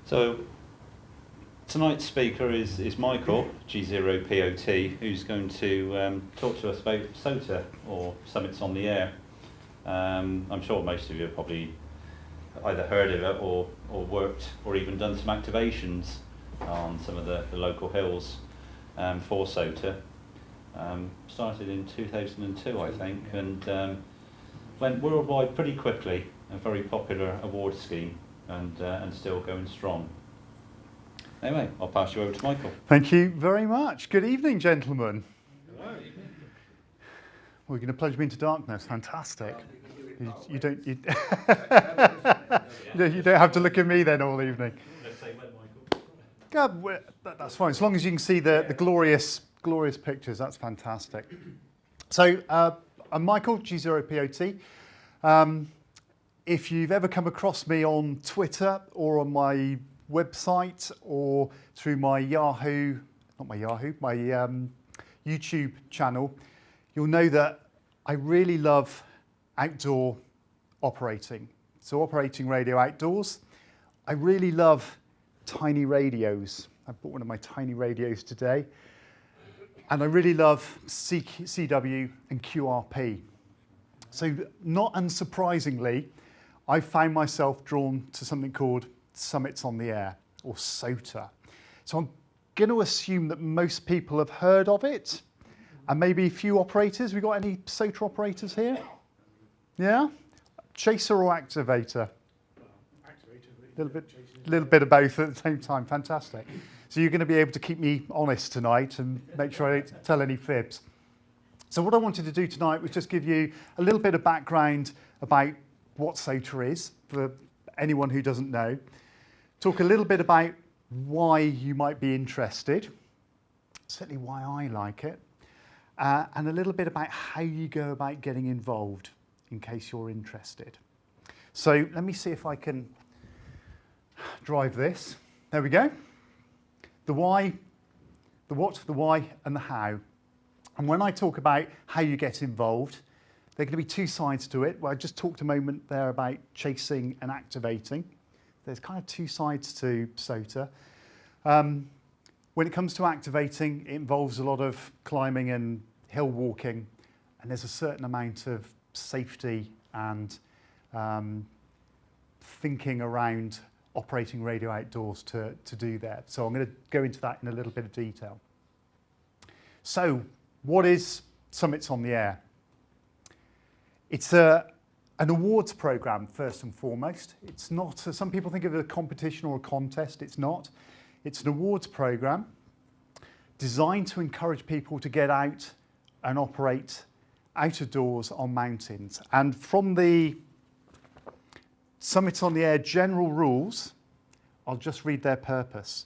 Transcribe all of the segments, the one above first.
So tonight's speaker is Michael G0POT, who's going to talk to us about SOTA, or Summits on the Air. I'm sure most of you have probably either heard of it or worked or even done some activations on some of the local hills for SOTA. Started in 2002, I think, and went worldwide pretty quickly. A very popular award scheme, and still going strong. Anyway, I'll pass you over to Michael. Thank you very much. Good evening, gentlemen. Hello. We're going to plunge me into darkness. Fantastic. You don't you don't have to look at me then all evening. Let's say when, Michael. God, that's fine. As long as you can see the glorious pictures, that's fantastic. So I'm Michael G0POT. If you've ever come across me on Twitter or on my website or through my YouTube channel, you'll know that I really love outdoor operating. So operating radio outdoors. I really love tiny radios. I bought one of my tiny radios today. And I really love CW and QRP. So not unsurprisingly, I found myself drawn to something called Summits on the Air, or SOTA. So I'm going to assume that most people have heard of it, and maybe a few operators. We got any SOTA operators here? Yeah? Chaser or activator? A little bit of both at the same time. Fantastic. So you're going to be able to keep me honest tonight and make sure I don't tell any fibs. So what I wanted to do tonight was just give you a little bit of background about what SOTA is, for anyone who doesn't know. Talk a little bit about why you might be interested, certainly why I like it, and a little bit about how you go about getting involved in case you're interested. So let me see if I can drive this. There we go. The why, the what, the why, and the how. And when I talk about how you get involved, there are going to be two sides to it. Well, I just talked a moment there about chasing and activating. There's kind of two sides to SOTA. When it comes to activating, it involves a lot of climbing and hill walking, and there's a certain amount of safety and thinking around operating radio outdoors to do that. So I'm going to go into that in a little bit of detail. So what is Summits on the Air? It's an awards program, first and foremost. It's not, some people think of it as a competition or a contest. It's not. It's an awards program designed to encourage people to get out and operate out of doors on mountains. And from the Summits on the Air general rules, I'll just read their purpose.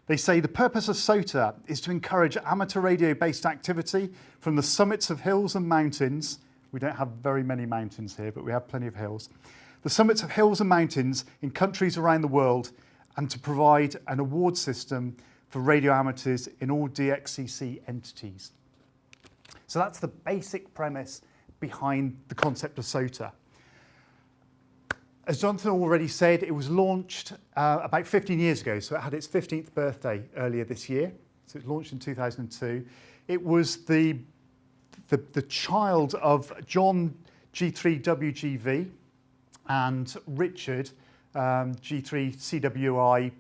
They say the purpose of SOTA is to encourage amateur radio-based activity from the summits of hills and mountains. We don't have very many mountains here, but we have plenty of hills. The summits of hills and mountains in countries around the world, and to provide an award system for radio amateurs in all DXCC entities. So that's the basic premise behind the concept of SOTA. As Jonathan already said, it was launched about 15 years ago, so it had its 15th birthday earlier this year. So it was launched in 2002. It was the child of John G3WGV and Richard G3CWI,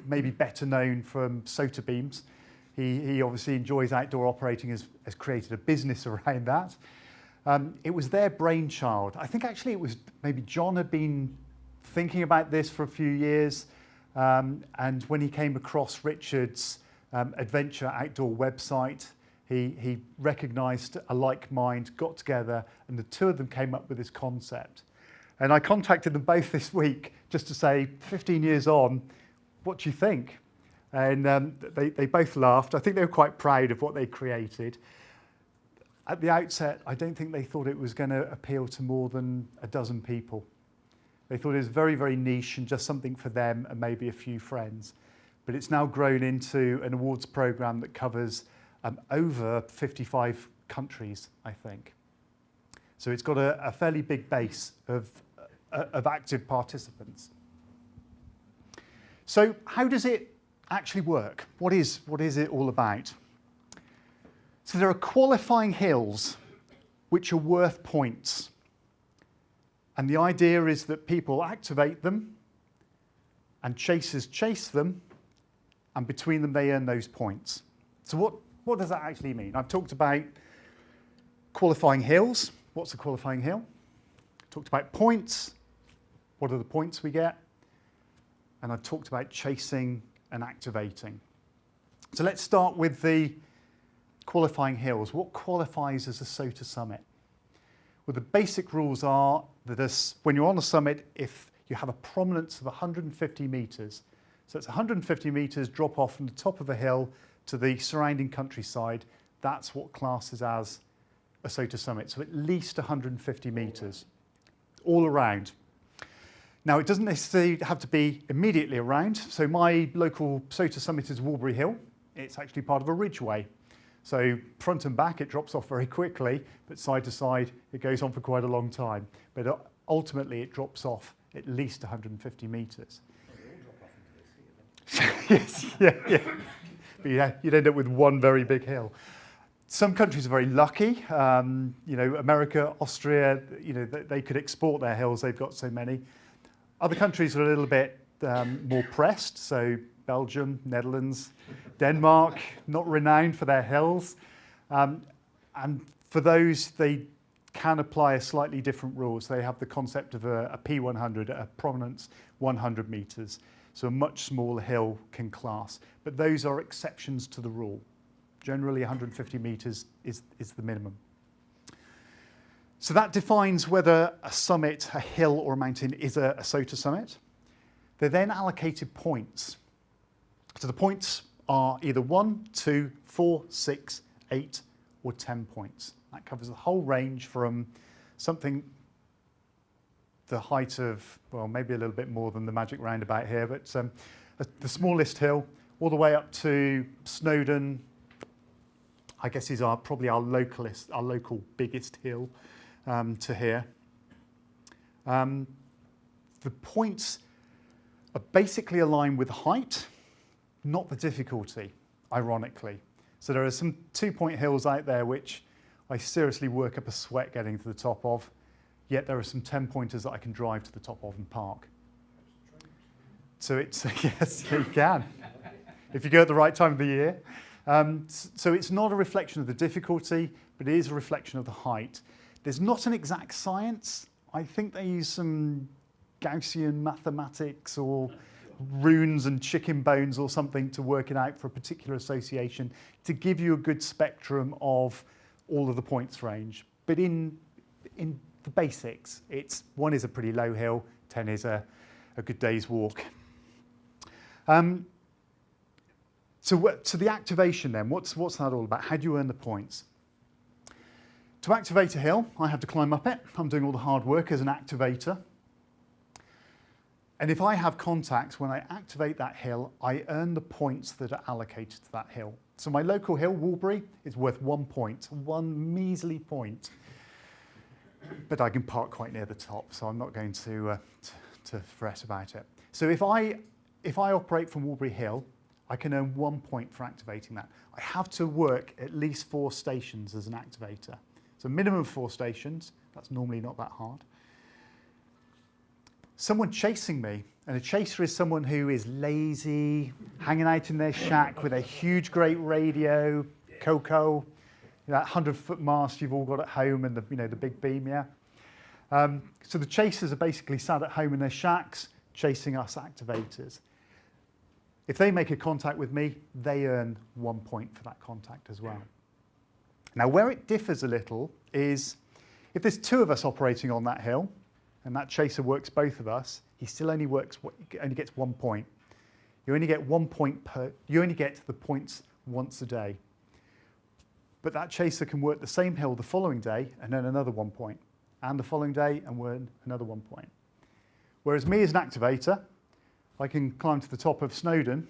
maybe better known from SOTA beams. He obviously enjoys outdoor operating, has created a business around that. It was their brainchild. I think actually it was maybe John had been thinking about this for a few years, and when he came across Richard's adventure outdoor website, he recognised a like mind, got together, and the two of them came up with this concept. And I contacted them both this week just to say, 15 years on, what do you think? And they both laughed. I think they were quite proud of what they created. At the outset, I don't think they thought it was going to appeal to more than a dozen people. They thought it was very, very niche and just something for them and maybe a few friends. But it's now grown into an awards program that covers over 55 countries, I think. So it's got a fairly big base of active participants. So how does it actually work? What is it all about? So there are qualifying hills which are worth points. And the idea is that people activate them and chasers chase them, and between them they earn those points. So what does that actually mean? I've talked about qualifying hills. What's a qualifying hill? Talked about points. What are the points we get? And I've talked about chasing and activating. So let's start with the qualifying hills. What qualifies as a SOTA summit? Well, the basic rules are that when you're on a summit, if you have a prominence of 150 metres, so it's 150 metres drop off from the top of a hill to the surrounding countryside, that's what classes as a SOTA summit. So at least 150 metres all around. Now, it doesn't necessarily have to be immediately around. So my local SOTA summit is Walbury Hill. It's actually part of a ridgeway. So front and back, it drops off very quickly, but side to side, it goes on for quite a long time. But ultimately, it drops off at least 150 metres. Yes, yeah. But yeah, you'd end up with one very big hill. Some countries are very lucky. America, Austria, they could export their hills. They've got so many. Other countries are a little bit more pressed. So Belgium, Netherlands, Denmark, not renowned for their hills. And for those, they can apply a slightly different rules. They have the concept of a P100, a prominence 100 metres. So a much smaller hill can class. But those are exceptions to the rule. Generally, 150 metres is the minimum. So that defines whether a summit, a hill or a mountain is a SOTA summit. They're then allocated points. So the points are either 1, 2, 4, 6, 8 or 10 points. That covers the whole range from something the height of, well, maybe a little bit more than the magic roundabout here, but the smallest hill all the way up to Snowden, I guess is probably our local biggest hill to here. The points are basically aligned with height, not the difficulty, ironically. So there are some 2-point hills out there which I seriously work up a sweat getting to the top of, yet there are some 10-pointers that I can drive to the top of and park. So it's, yes, you can, if you go at the right time of the year. So it's not a reflection of the difficulty, but it is a reflection of the height. There's not an exact science. I think they use some Gaussian mathematics or runes and chicken bones or something to work it out for a particular association to give you a good spectrum of all of the points range. But in the basics, 1 is a pretty low hill, 10 is a good day's walk. So the activation then, what's that all about? How do you earn the points? To activate a hill, I have to climb up it. I'm doing all the hard work as an activator. And if I have contacts, when I activate that hill, I earn the points that are allocated to that hill. So my local hill, Walbury, is worth 1 point, 1 measly point. But I can park quite near the top, so I'm not going to fret about it. So if I operate from Walbury Hill, I can earn 1 point for activating that. I have to work at least 4 stations as an activator. So minimum of 4 stations, that's normally not that hard. Someone chasing me, and a chaser is someone who is lazy, hanging out in their shack with a huge, great radio, Coco, that 100-foot mast you've all got at home, and the big beam, yeah. So the chasers are basically sat at home in their shacks, chasing us activators. If they make a contact with me, they earn 1 point for that contact as well. Now, where it differs a little is if there's 2 of us operating on that hill, and that chaser works both of us, he still only gets 1 point. You only get 1 point you only get the points once a day. But that chaser can work the same hill the following day and earn another 1 point, and the following day and earn another 1 point. Whereas me as an activator, I can climb to the top of Snowden,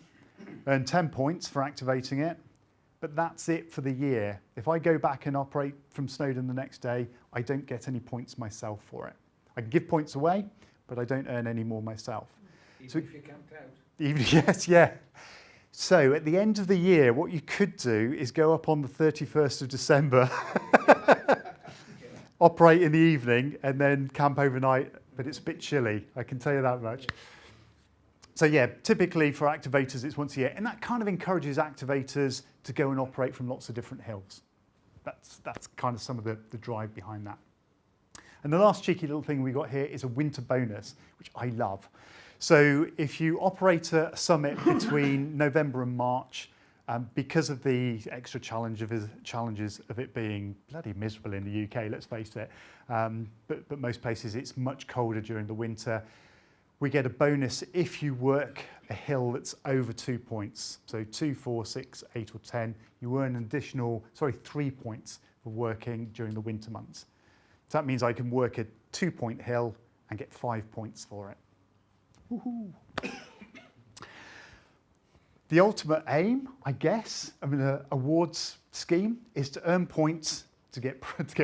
earn 10 points for activating it, but that's it for the year. If I go back and operate from Snowden the next day, I don't get any points myself for it. I can give points away, but I don't earn any more myself. Even if you're camped out? Evening, yes, yeah. So at the end of the year, what you could do is go up on the 31st of December, operate in the evening, and then camp overnight, but it's a bit chilly, I can tell you that much. So yeah, typically for activators, it's once a year, and that kind of encourages activators to go and operate from lots of different hills. That's kind of some of the drive behind that. And the last cheeky little thing we got here is a winter bonus, which I love. So if you operate a summit between November and March, because of the extra challenges of it being bloody miserable in the UK, let's face it, but most places it's much colder during the winter, we get a bonus if you work a hill that's over 2 points. So 2, 4, 6, 8 or 10, you earn an additional, 3 points for working during the winter months. So that means I can work a 2-point hill and get 5 points for it. Woohoo. The ultimate aim, I guess, of an awards scheme is to earn points to get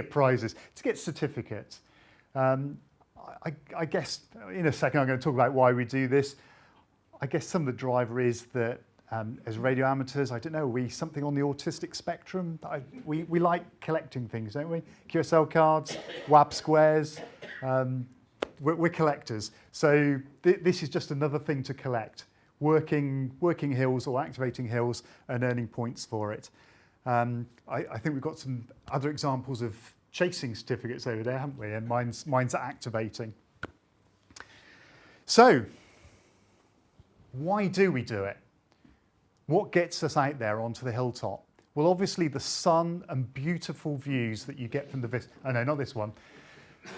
prizes, to get certificates. I guess in a second I'm going to talk about why we do this. I guess some of the driver is that as radio amateurs, I don't know, are we something on the autistic spectrum? We like collecting things, don't we? QSL cards, WAB squares, we're collectors. So this is just another thing to collect, working hills or activating hills and earning points for it. I think we've got some other examples of chasing certificates over there, haven't we? And mine's activating. So, why do we do it? What gets us out there onto the hilltop? Well, obviously the sun and beautiful views that you get from the vista. Oh no, not this one.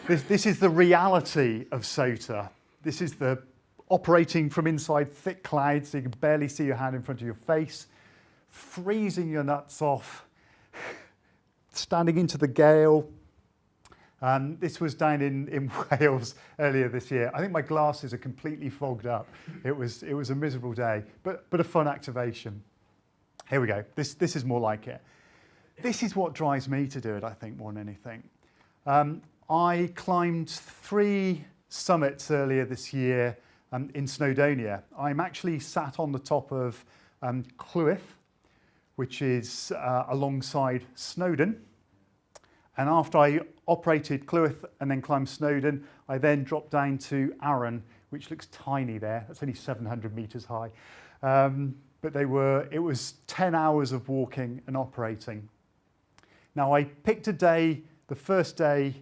This is the reality of SOTA. This is the operating from inside thick clouds, so you can barely see your hand in front of your face, freezing your nuts off, standing into the gale. This was down in Wales earlier this year. I think my glasses are completely fogged up. It was a miserable day, but a fun activation. Here we go. This is more like it. This is what drives me to do it, I think, more than anything. I climbed 3 summits earlier this year in Snowdonia. I'm actually sat on the top of Clwyth, which is alongside Snowden. And after I operated Clwyth and then climbed Snowden, I then dropped down to Arran, which looks tiny there. That's only 700 meters high. But it was 10 hours of walking and operating. Now I picked a day, the first day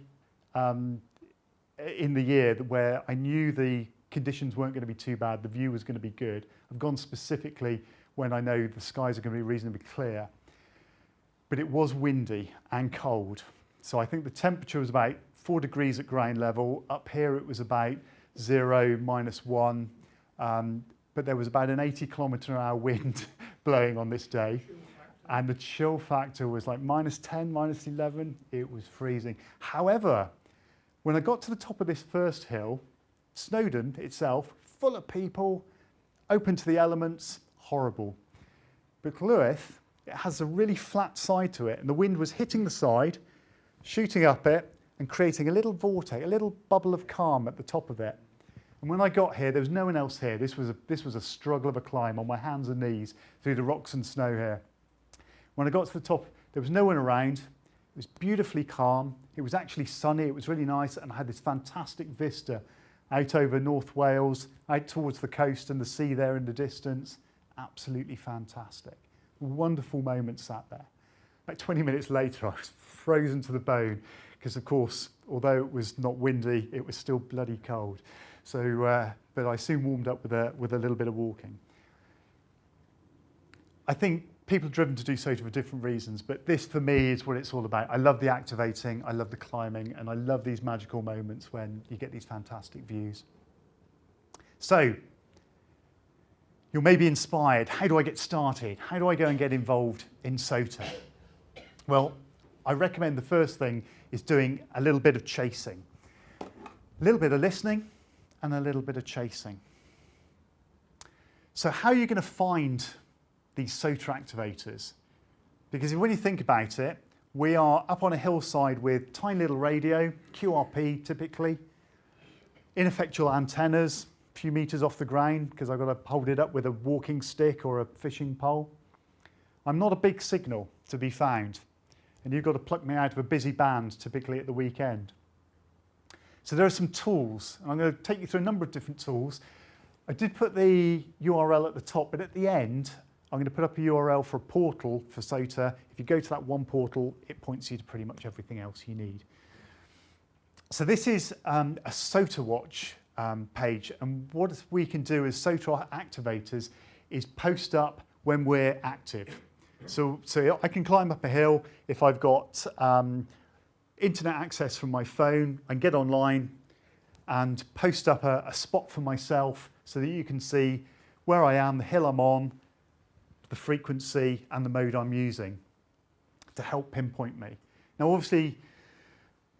in the year where I knew the conditions weren't going to be too bad, the view was going to be good. I've gone specifically when I know the skies are going to be reasonably clear. But it was windy and cold. So I think the temperature was about 4 degrees at ground level. Up here it was about 0, -1. But there was about an 80-kilometre-an-hour wind blowing on this day. And the chill factor was like -10, -11. It was freezing. However, when I got to the top of this first hill, Snowden itself, full of people, open to the elements, horrible. But Clwyth, it has a really flat side to it, and the wind was hitting the side, shooting up it, and creating a little vortex, a little bubble of calm at the top of it. And when I got here, there was no one else here. This was a struggle of a climb on my hands and knees through the rocks and snow here. When I got to the top, there was no one around. It was beautifully calm. It was actually sunny. It was really nice, and I had this fantastic vista out over North Wales, out towards the coast and the sea there in the distance. Absolutely fantastic. Wonderful moment sat there. Like 20 minutes later, I was frozen to the bone because, of course, although it was not windy, it was still bloody cold. So, but I soon warmed up with a little bit of walking. I think people are driven to do SOTA for different reasons, but this for me is what it's all about. I love the activating, I love the climbing, and I love these magical moments when you get these fantastic views. So, you're maybe inspired. How do I get started? How do I go and get involved in SOTA? Well, I recommend the first thing is doing a little bit of chasing. A little bit of listening and a little bit of chasing. So how are you going to find these SOTA activators? Because when you think about it, we are up on a hillside with tiny little radio, QRP typically, ineffectual antennas, few meters off the ground because I've got to hold it up with a walking stick or a fishing pole. I'm not a big signal to be found, and you've got to pluck me out of a busy band, typically at the weekend. So there are some tools, and I'm going to take you through a number of different tools. I did put the URL at the top, but at the end, I'm going to put up a URL for a portal for SOTA. If you go to that one portal, it points you to pretty much everything else you need. So this is a SOTA watch page, and what we can do as SOTA activators is post up when we're active. So I can climb up a hill if I've got internet access from my phone and get online and post up a spot for myself so that you can see where I am, the hill I'm on, the frequency and the mode I'm using to help pinpoint me. Now obviously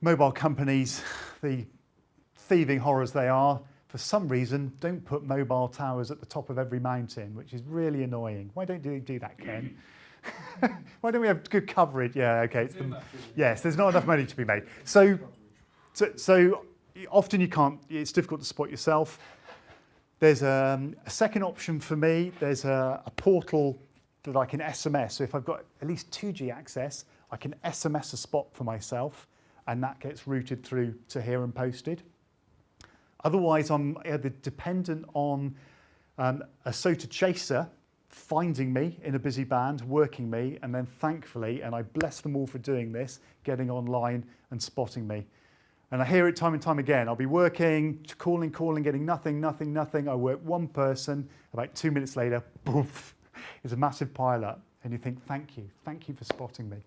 mobile companies, the thieving horrors they are, for some reason don't put mobile towers at the top of every mountain, which is really annoying. Why don't you do that, Ken? Why don't we have good coverage? Yeah, okay. Yes, there's not enough money to be made. So often you can't, it's difficult to spot yourself. There's a second option for me. There's a portal that I can SMS. So if I've got at least 2G access, I can SMS a spot for myself, and that gets routed through to here and posted. Otherwise, I'm either dependent on a SOTA chaser finding me in a busy band, working me, and then thankfully, and I bless them all for doing this, getting online and spotting me. And I hear it time and time again. I'll be working, calling, getting nothing. I work one person, about 2 minutes later, poof, it's a massive pile-up. And you think, thank you for spotting me.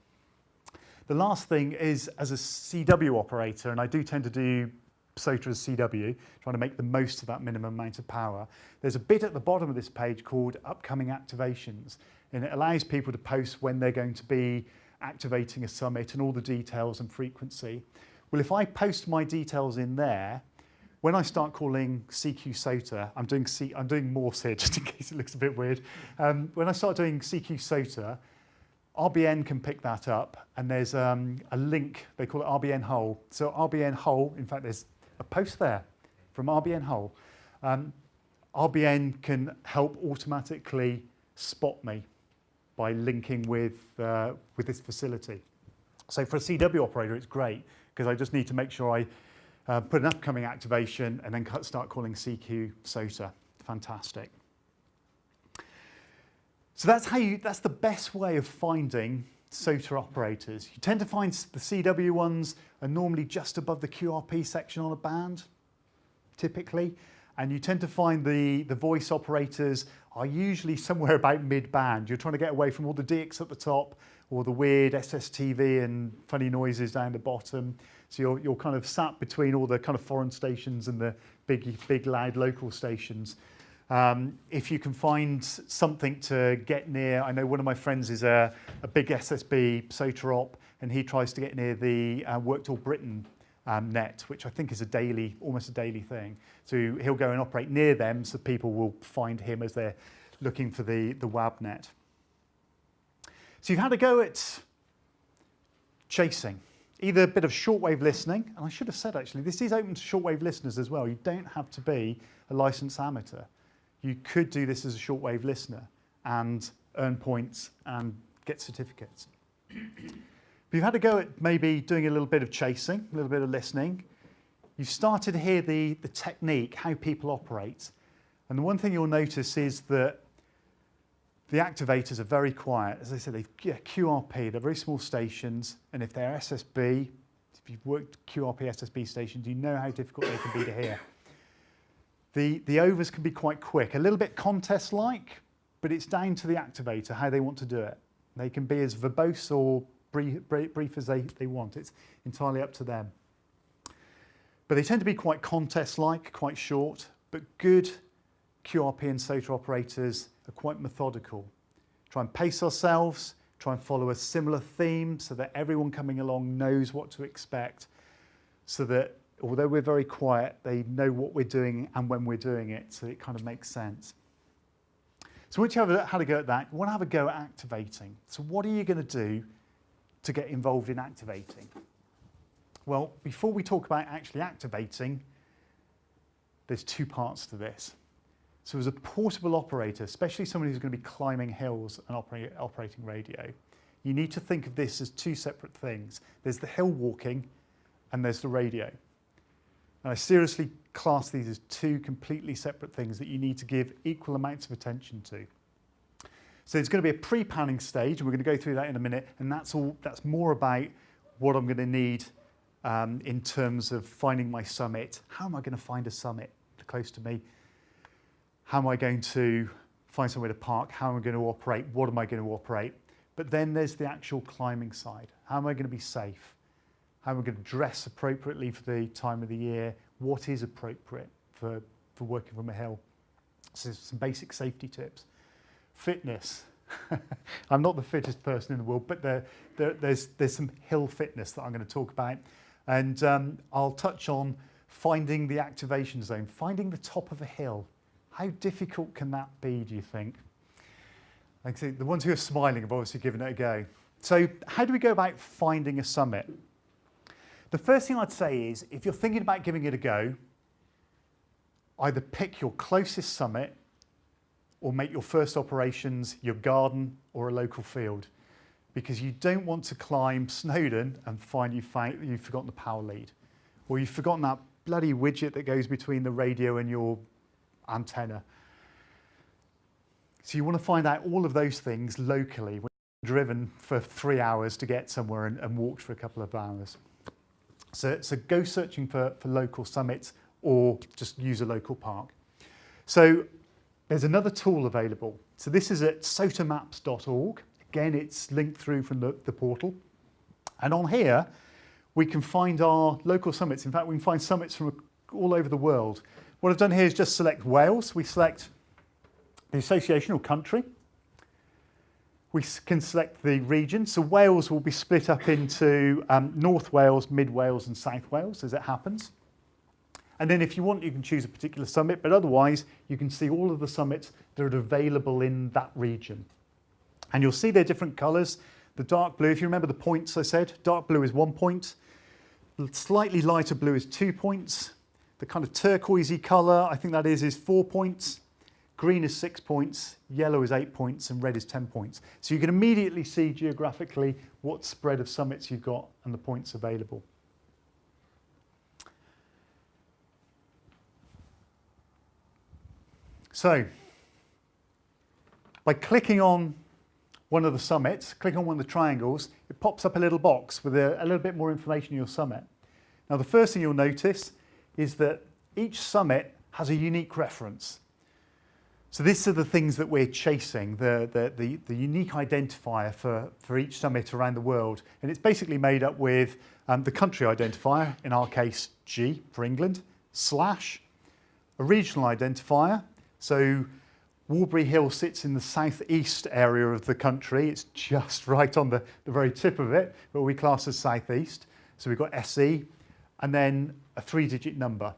The last thing is, as a CW operator, and I do tend to do SOTA as CW, trying to make the most of that minimum amount of power. There's a bit at the bottom of this page called upcoming activations, and it allows people to post when they're going to be activating a summit and all the details and frequency. Well, if I post my details in there, when I start calling CQ SOTA, I'm doing Morse here just in case it looks a bit weird. When I start doing CQ SOTA, RBN can pick that up, and there's a link, they call it RBN Hull. So RBN Hull, in fact, there's a post there from RBN Hull. RBN can help automatically spot me by linking with this facility. So for a CW operator, it's great, because I just need to make sure I put an upcoming activation and then start calling CQ SOTA. Fantastic. So that's the best way of finding SOTA operators. You tend to find the CW ones are normally just above the QRP section on a band, typically, and you tend to find the voice operators are usually somewhere about mid-band. You're trying to get away from all the DX at the top or the weird SSTV and funny noises down the bottom. So you're kind of sat between all the kind of foreign stations and the big loud local stations. If you can find something to get near, I know one of my friends is a big SSB SOTA op, and he tries to get near the Worked All Britain net, which I think is almost a daily thing. So he'll go and operate near them, so people will find him as they're looking for the WAB net. So you've had a go at chasing, either a bit of shortwave listening, and I should have said actually, this is open to shortwave listeners as well. You don't have to be a licensed amateur. You could do this as a shortwave listener and earn points and get certificates. But you've had a go at maybe doing a little bit of chasing, a little bit of listening. You've started to hear the technique, how people operate. And the one thing you'll notice is that the activators are very quiet. As I said, QRP, they're very small stations. And if they're SSB, if you've worked QRP SSB stations, you know how difficult they can be to hear. The overs can be quite quick, a little bit contest-like, but it's down to the activator, how they want to do it. They can be as verbose or brief as they want. It's entirely up to them. But they tend to be quite contest-like, quite short, but good QRP and SOTA operators are quite methodical. Try and pace ourselves, try and follow a similar theme so that everyone coming along knows what to expect, so that although we're very quiet, they know what we're doing and when we're doing it, so it kind of makes sense. So once you have had a go at that, you want to have a go at activating. So what are you going to do to get involved in activating? Well, before we talk about actually activating, there's two parts to this. So as a portable operator, especially someone who's going to be climbing hills and operating radio, you need to think of this as two separate things. There's the hill walking and there's the radio. And I seriously class these as two completely separate things that you need to give equal amounts of attention to. So there's going to be a pre-planning stage, and we're going to go through that in a minute, and that's more about what I'm going to need in terms of finding my summit. How am I going to find a summit close to me? How am I going to find somewhere to park? How am I going to operate? What am I going to operate? But then there's the actual climbing side. How am I going to be safe? How am I going to dress appropriately for the time of the year? What is appropriate for working from a hill? So some basic safety tips. Fitness. I'm not the fittest person in the world, but there's some hill fitness that I'm going to talk about. And I'll touch on finding the activation zone, finding the top of a hill. How difficult can that be, do you think? Like I say, the ones who are smiling have obviously given it a go. So how do we go about finding a summit? The first thing I'd say is, if you're thinking about giving it a go, either pick your closest summit or make your first operations your garden or a local field, because you don't want to climb Snowden and find you've forgotten the power lead, or you've forgotten that bloody widget that goes between the radio and your antenna. So you want to find out all of those things locally when you're driven for 3 hours to get somewhere and walked for a couple of hours. So go searching for local summits or just use a local park. So there's another tool available. So this is at sotamaps.org. Again, it's linked through from the portal. And on here, we can find our local summits. In fact, we can find summits from all over the world. What I've done here is just select Wales. We select the association or country. We can select the region. So Wales will be split up into North Wales, Mid Wales and South Wales as it happens. And then if you want, you can choose a particular summit, but otherwise you can see all of the summits that are available in that region. And you'll see they're different colours. The dark blue, if you remember the points I said, dark blue is 1 point. The slightly lighter blue is 2 points. The kind of turquoisey colour, I think that is 4 points. Green is 6 points, yellow is 8 points, and red is 10 points. So you can immediately see geographically what spread of summits you've got and the points available. So, by clicking on one of the summits, click on one of the triangles, it pops up a little box with a little bit more information on your summit. Now, the first thing you'll notice is that each summit has a unique reference. So these are the things that we're chasing, the unique identifier for each summit around the world. And it's basically made up with the country identifier, in our case G for England, / a regional identifier. So Walbury Hill sits in the southeast area of the country. It's just right on the very tip of it, but we class as southeast. So we've got SE, and then a 3-digit number.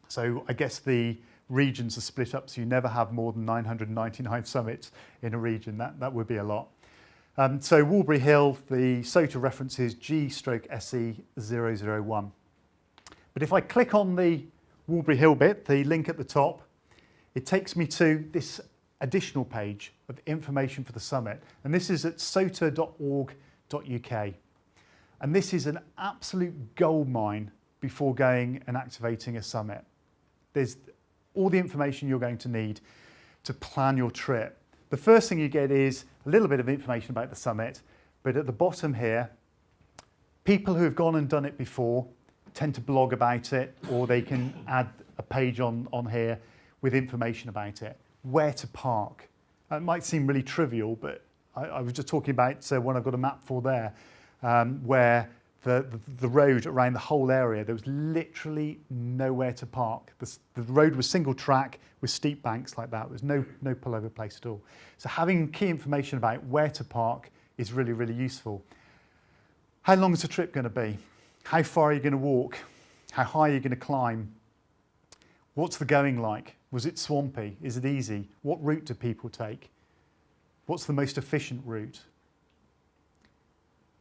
So I guess the regions are split up, so you never have more than 999 summits in a region. That would be a lot. So Walbury Hill, the SOTA reference is G/SE001. But if I click on the Walbury Hill bit, the link at the top, it takes me to this additional page of information for the summit. And this is at sota.org.uk. And this is an absolute goldmine before going and activating a summit. There's all the information you're going to need to plan your trip. The first thing you get is a little bit of information about the summit, but at the bottom here, people who have gone and done it before tend to blog about it, or they can add a page on here with information about it. Where to park. It might seem really trivial, but I was just talking about one I've got a map for there, where the road around the whole area, there was literally nowhere to park. The road was single track with steep banks like that. There was no pullover place at all. So having key information about where to park is really, really useful. How long is the trip going to be? How far are you going to walk? How high are you going to climb? What's the going like? Was it swampy? Is it easy? What route do people take? What's the most efficient route?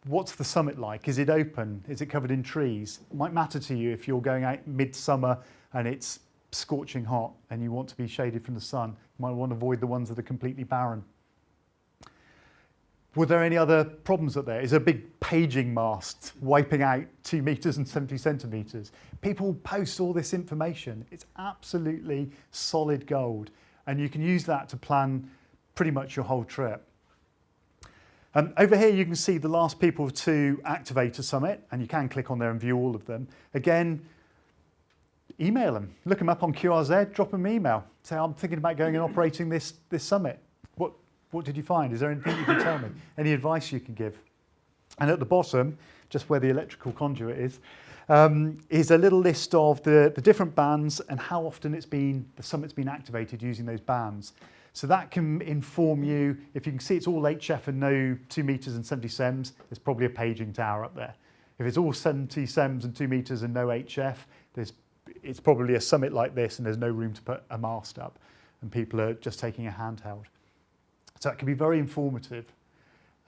What's the summit like? Is it open? Is it covered in trees? It might matter to you if you're going out midsummer and it's scorching hot and you want to be shaded from the sun. You might want to avoid the ones that are completely barren. Were there any other problems up there? Is there a big paging mast wiping out 2 meters and 70 centimeters? People post all this information. It's absolutely solid gold. And you can use that to plan pretty much your whole trip. Over here, you can see the last people to activate a summit, and you can click on there and view all of them. Again, email them. Look them up on QRZ, drop them an email. Say, I'm thinking about going and operating this summit. What did you find? Is there anything you can tell me? Any advice you can give? And at the bottom, just where the electrical conduit is a little list of the different bands and how often the summit's been activated using those bands. So that can inform you. If you can see it's all HF and no 2 meters and 70 sems, there's probably a paging tower up there. If it's all 70 sems and 2 meters and no HF, it's probably a summit like this and there's no room to put a mast up and people are just taking a handheld. So it can be very informative.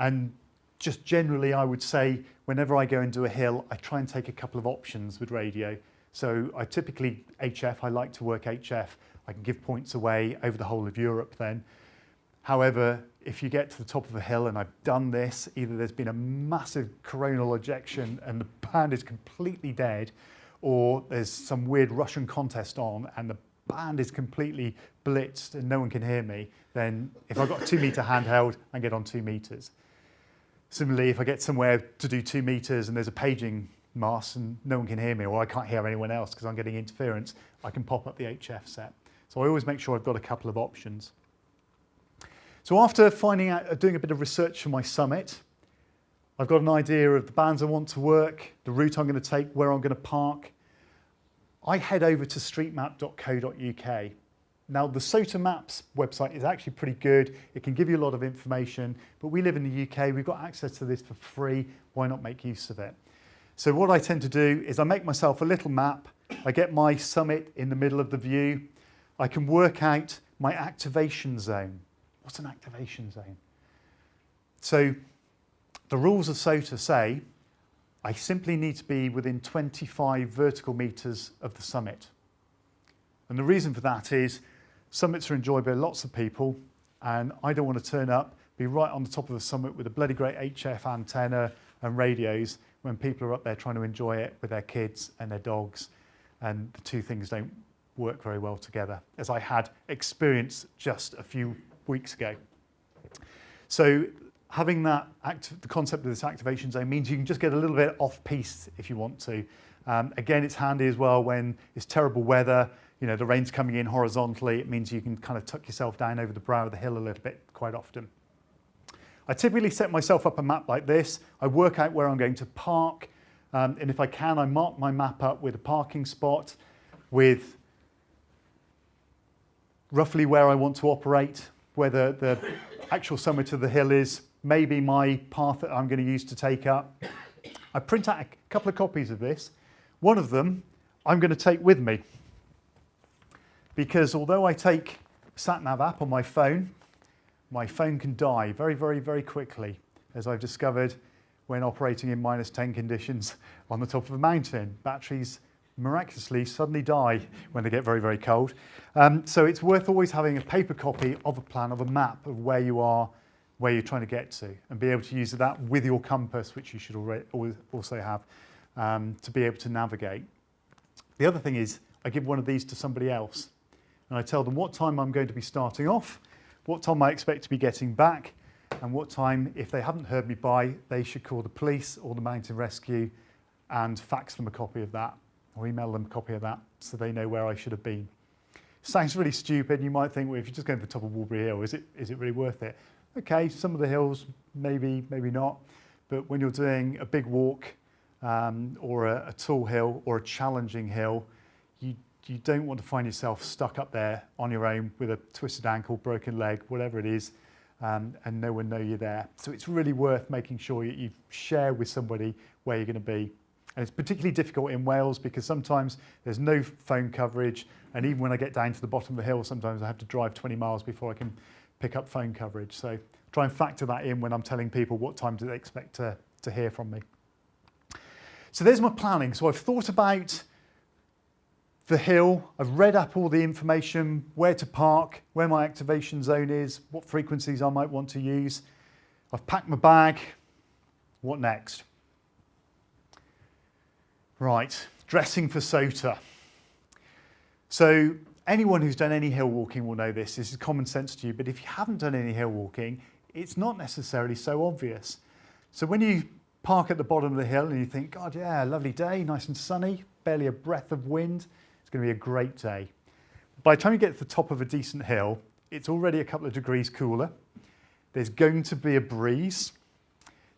And just generally, I would say, whenever I go and do a hill, I try and take a couple of options with radio. So I typically, HF, I like to work HF. I can give points away over the whole of Europe then. However, if you get to the top of a hill, and I've done this, either there's been a massive coronal ejection and the band is completely dead, or there's some weird Russian contest on and the band is completely blitzed and no one can hear me, then if I've got a 2 meter handheld, I get on 2 meters. Similarly, if I get somewhere to do 2 meters and there's a paging mast and no one can hear me, or I can't hear anyone else because I'm getting interference, I can pop up the HF set. So I always make sure I've got a couple of options. So after finding out, doing a bit of research for my summit, I've got an idea of the bands I want to work, the route I'm going to take, where I'm going to park. I head over to streetmap.co.uk. Now, the SOTA Maps website is actually pretty good. It can give you a lot of information, but we live in the UK. We've got access to this for free. Why not make use of it? So what I tend to do is I make myself a little map. I get my summit in the middle of the view. I can work out my activation zone. What's an activation zone? So the rules of SOTA say I simply need to be within 25 vertical meters of the summit. And the reason for that is summits are enjoyed by lots of people, and I don't want to turn up, be right on the top of the summit with a bloody great HF antenna and radios when people are up there trying to enjoy it with their kids and their dogs, and the two things don't work very well together, as I had experienced just a few weeks ago. So having the concept of this activation zone means you can just get a little bit off-piste if you want to. Again, it's handy as well when it's terrible weather, you know, the rain's coming in horizontally. It means you can kind of tuck yourself down over the brow of the hill a little bit quite often. I typically set myself up a map like this. I work out where I'm going to park, and if I can, I mark my map up with a parking spot, with roughly where I want to operate, where the actual summit of the hill is, maybe my path that I'm going to use to take up. I print out a couple of copies of this. One of them I'm going to take with me, because although I take a sat-nav app on my phone can die very, very, very quickly, as I've discovered when operating in -10 conditions on the top of a mountain. Batteries miraculously suddenly die when they get very, very cold. So it's worth always having a paper copy of a plan, of a map of where you are, where you're trying to get to, and be able to use that with your compass, which you should also have, to be able to navigate. The other thing is I give one of these to somebody else, and I tell them what time I'm going to be starting off, what time I expect to be getting back, and what time, if they haven't heard me by, they should call the police or the mountain rescue and fax them a copy of that, or email them a copy of that, so they know where I should have been. Sounds really stupid. You might think, well, if you're just going to the top of Walbury Hill, is it really worth it? Okay, some of the hills, maybe not, but when you're doing a big walk or a tall hill or a challenging hill, you don't want to find yourself stuck up there on your own with a twisted ankle, broken leg, whatever it is, and no one know you're there. So it's really worth making sure you share with somebody where you're going to be. And it's particularly difficult in Wales because sometimes there's no phone coverage, and even when I get down to the bottom of the hill, sometimes I have to drive 20 miles before I can pick up phone coverage. So try and factor that in when I'm telling people what time do they expect to hear from me. So there's my planning. So I've thought about the hill. I've read up all the information, where to park, where my activation zone is, what frequencies I might want to use. I've packed my bag. What next? Right, dressing for SOTA. So anyone who's done any hill walking will know this. This is common sense to you, but if you haven't done any hill walking, it's not necessarily so obvious. So when you park at the bottom of the hill and you think, God, yeah, lovely day, nice and sunny, barely a breath of wind, it's going to be a great day. By the time you get to the top of a decent hill, it's already a couple of degrees cooler. There's going to be a breeze.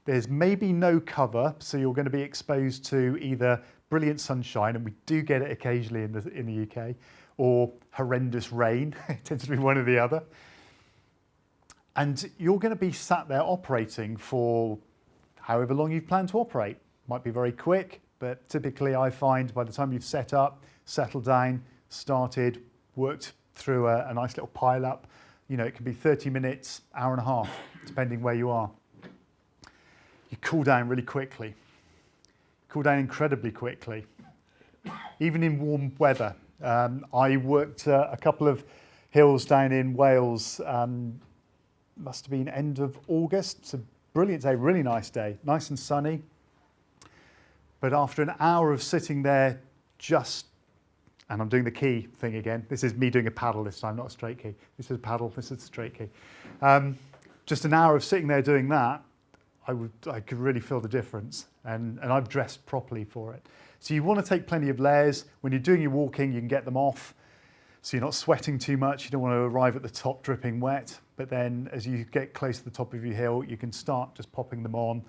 There's maybe no cover, so you're going to be exposed to either brilliant sunshine, and we do get it occasionally in the UK, or horrendous rain. It tends to be one or the other. And you're going to be sat there operating for however long you've planned to operate. Might be very quick, but typically I find by the time you've set up, settled down, started, worked through a nice little pile up, it can be 30 minutes, hour and a half, depending where you are. You cool down really quickly. Cool down incredibly quickly, even in warm weather. I worked a couple of hills down in Wales, must have been end of August. It's a brilliant day, really nice day, nice and sunny. But after an hour of sitting there and I'm doing the key thing again. This is me doing a paddle this time, not a straight key. This is a paddle, this is a straight key. Just an hour of sitting there doing that, I could really feel the difference, and I've dressed properly for it. So you want to take plenty of layers. When you're doing your walking, you can get them off, so you're not sweating too much. You don't want to arrive at the top dripping wet, but then as you get close to the top of your hill, you can start just popping them on.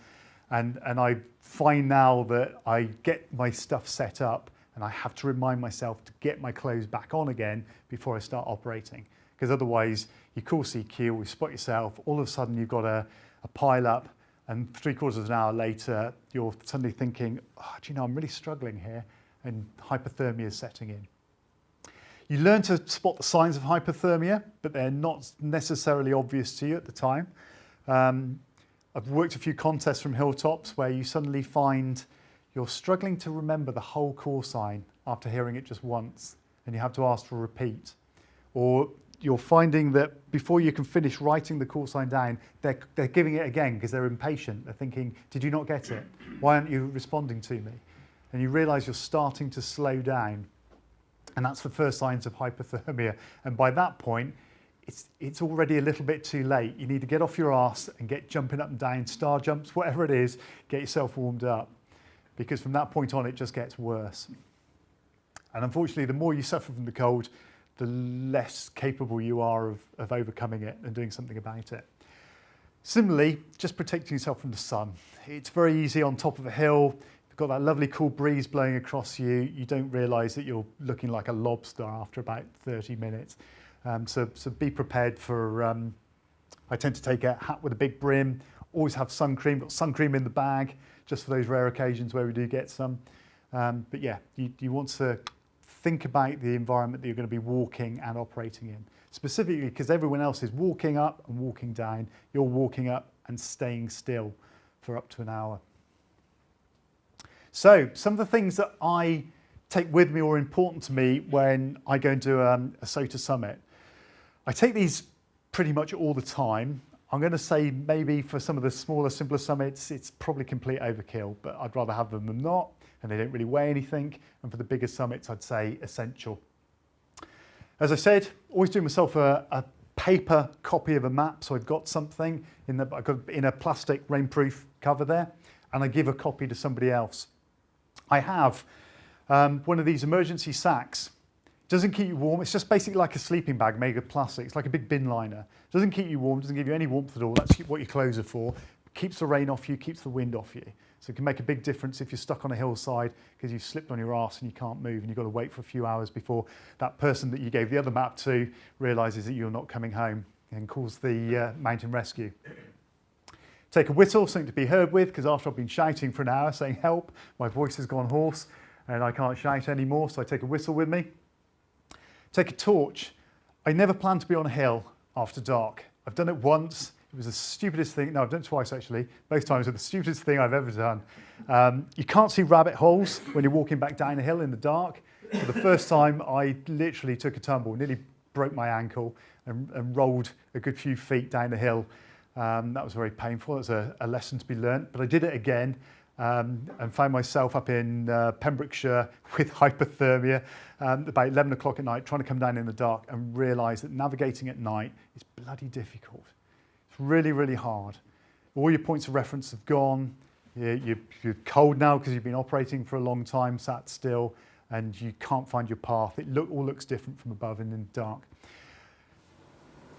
And I find now that I get my stuff set up, and I have to remind myself to get my clothes back on again before I start operating, because otherwise you call CQ, you spot yourself, all of a sudden you've got a pile up, and 3/4 of an hour later, you're suddenly thinking, I'm really struggling here, and hypothermia is setting in. You learn to spot the signs of hypothermia, but they're not necessarily obvious to you at the time. I've worked a few contests from hilltops where you suddenly find you're struggling to remember the whole call sign after hearing it just once, and you have to ask for a repeat. Or you're finding that before you can finish writing the call sign down, they're giving it again because they're impatient. They're thinking, did you not get it? Why aren't you responding to me? And you realise you're starting to slow down. And that's the first signs of hypothermia. And by that point, it's already a little bit too late. You need to get off your arse and get jumping up and down, star jumps, whatever it is, get yourself warmed up. Because from that point on, it just gets worse. And unfortunately, the more you suffer from the cold, the less capable you are of overcoming it and doing something about it. Similarly, just protecting yourself from the sun. It's very easy on top of a hill. You've got that lovely cool breeze blowing across you. You don't realise that you're looking like a lobster after about 30 minutes. So be prepared for, I tend to take a hat with a big brim, always have sun cream, got sun cream in the bag, just for those rare occasions where we do get some. But yeah, you want to think about the environment that you're going to be walking and operating in. Specifically because everyone else is walking up and walking down, you're walking up and staying still for up to an hour. So some of the things that I take with me or important to me when I go and do a SOTA summit. I take these pretty much all the time. I'm going to say maybe for some of the smaller, simpler summits, it's probably complete overkill, but I'd rather have them than not, and they don't really weigh anything. And for the bigger summits, I'd say essential. As I said, always do myself a paper copy of a map, so I've got something I've got in a plastic rainproof cover there, and I give a copy to somebody else. I have one of these emergency sacks. Doesn't keep you warm. It's just basically like a sleeping bag made of plastic. It's like a big bin liner. Doesn't keep you warm, doesn't give you any warmth at all. That's what your clothes are for. Keeps the rain off you, keeps the wind off you. So it can make a big difference if you're stuck on a hillside because you've slipped on your arse and you can't move and you've got to wait for a few hours before that person that you gave the other map to realises that you're not coming home and calls the mountain rescue. Take a whistle, something to be heard with, because after I've been shouting for an hour saying help, my voice has gone hoarse and I can't shout anymore, so I take a whistle with me. Take a torch. I never plan to be on a hill after dark. I've done it once. It was the stupidest thing. No, I've done it twice actually. Both times were the stupidest thing I've ever done. You can't see rabbit holes when you're walking back down a hill in the dark. For the first time, I literally took a tumble, nearly broke my ankle and rolled a good few feet down the hill. That was very painful. It was a lesson to be learnt, but I did it again and found myself up in Pembrokeshire with hypothermia about 11 o'clock at night, trying to come down in the dark, and realised that navigating at night is bloody difficult. It's really, really hard. All your points of reference have gone. You're cold now because you've been operating for a long time, sat still, and you can't find your path. It all looks different from above and in the dark.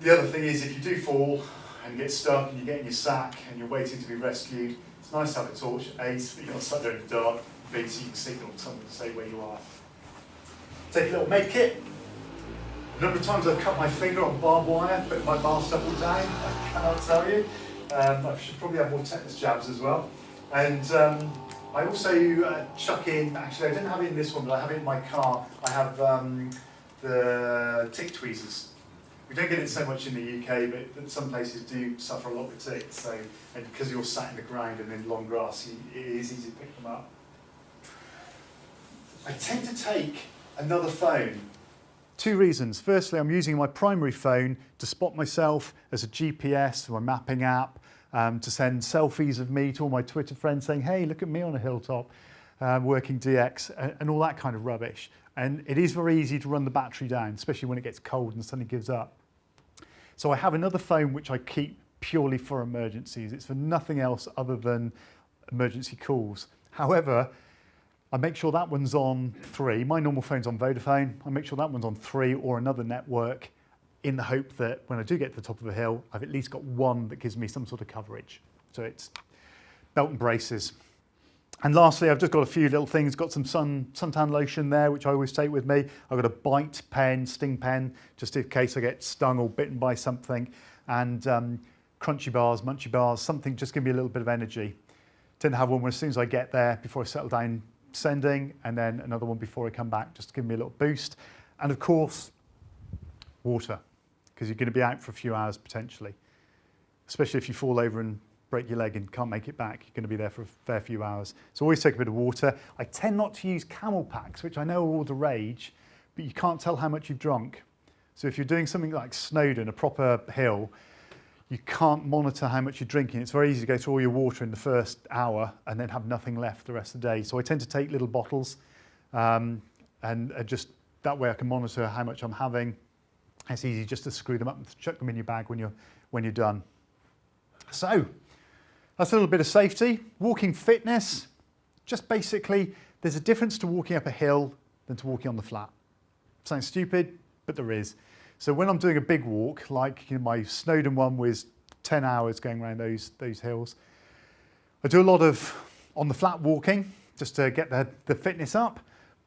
The other thing is, if you do fall and you get stuck and you get in your sack and you're waiting to be rescued, it's nice to have a torch, A, so that you're not sat there in the dark, B, so you can signal someone to say where you are. Take a little med kit. A number of times I've cut my finger on barbed wire, putting my bar stubble down, I cannot tell you. I should probably have more tetanus jabs as well. And I also chuck in, actually I didn't have it in this one, but I have it in my car. I have the tick tweezers. We don't get it so much in the UK, but some places do suffer a lot with ticks. So, and because you're sat in the ground and in long grass, it is easy to pick them up. I tend to take another phone. Two reasons. Firstly, I'm using my primary phone to spot myself as a GPS or a mapping app, to send selfies of me to all my Twitter friends saying, hey, look at me on a hilltop, working DX, and all that kind of rubbish. And it is very easy to run the battery down, especially when it gets cold and suddenly gives up. So I have another phone which I keep purely for emergencies. It's for nothing else other than emergency calls. However, I make sure that one's on 3. My normal phone's on Vodafone. I make sure that one's on 3 or another network, in the hope that when I do get to the top of a hill, I've at least got one that gives me some sort of coverage. So it's belt and braces. And lastly, I've just got a few little things. Got some suntan lotion there, which I always take with me. I've got a bite pen, sting pen, just in case I get stung or bitten by something. And crunchy bars, munchy bars, something just give me a little bit of energy. Tend to have one as soon as I get there, before I settle down sending, and then another one before I come back, just to give me a little boost. And of course, water, because you're going to be out for a few hours potentially, especially if you fall over and break your leg and can't make it back. You're going to be there for a fair few hours. So always take a bit of water. I tend not to use camel packs, which I know are all the rage, but you can't tell how much you've drunk. So if you're doing something like Snowden, a proper hill, you can't monitor how much you're drinking. It's very easy to go through all your water in the first hour and then have nothing left the rest of the day. So I tend to take little bottles and just that way I can monitor how much I'm having. It's easy just to screw them up and chuck them in your bag when you're done. So that's a little bit of safety. Walking fitness, just basically, there's a difference to walking up a hill than to walking on the flat. Sounds stupid, but there is. So when I'm doing a big walk, like my Snowden one was 10 hours going around those hills, I do a lot of on the flat walking just to get the fitness up,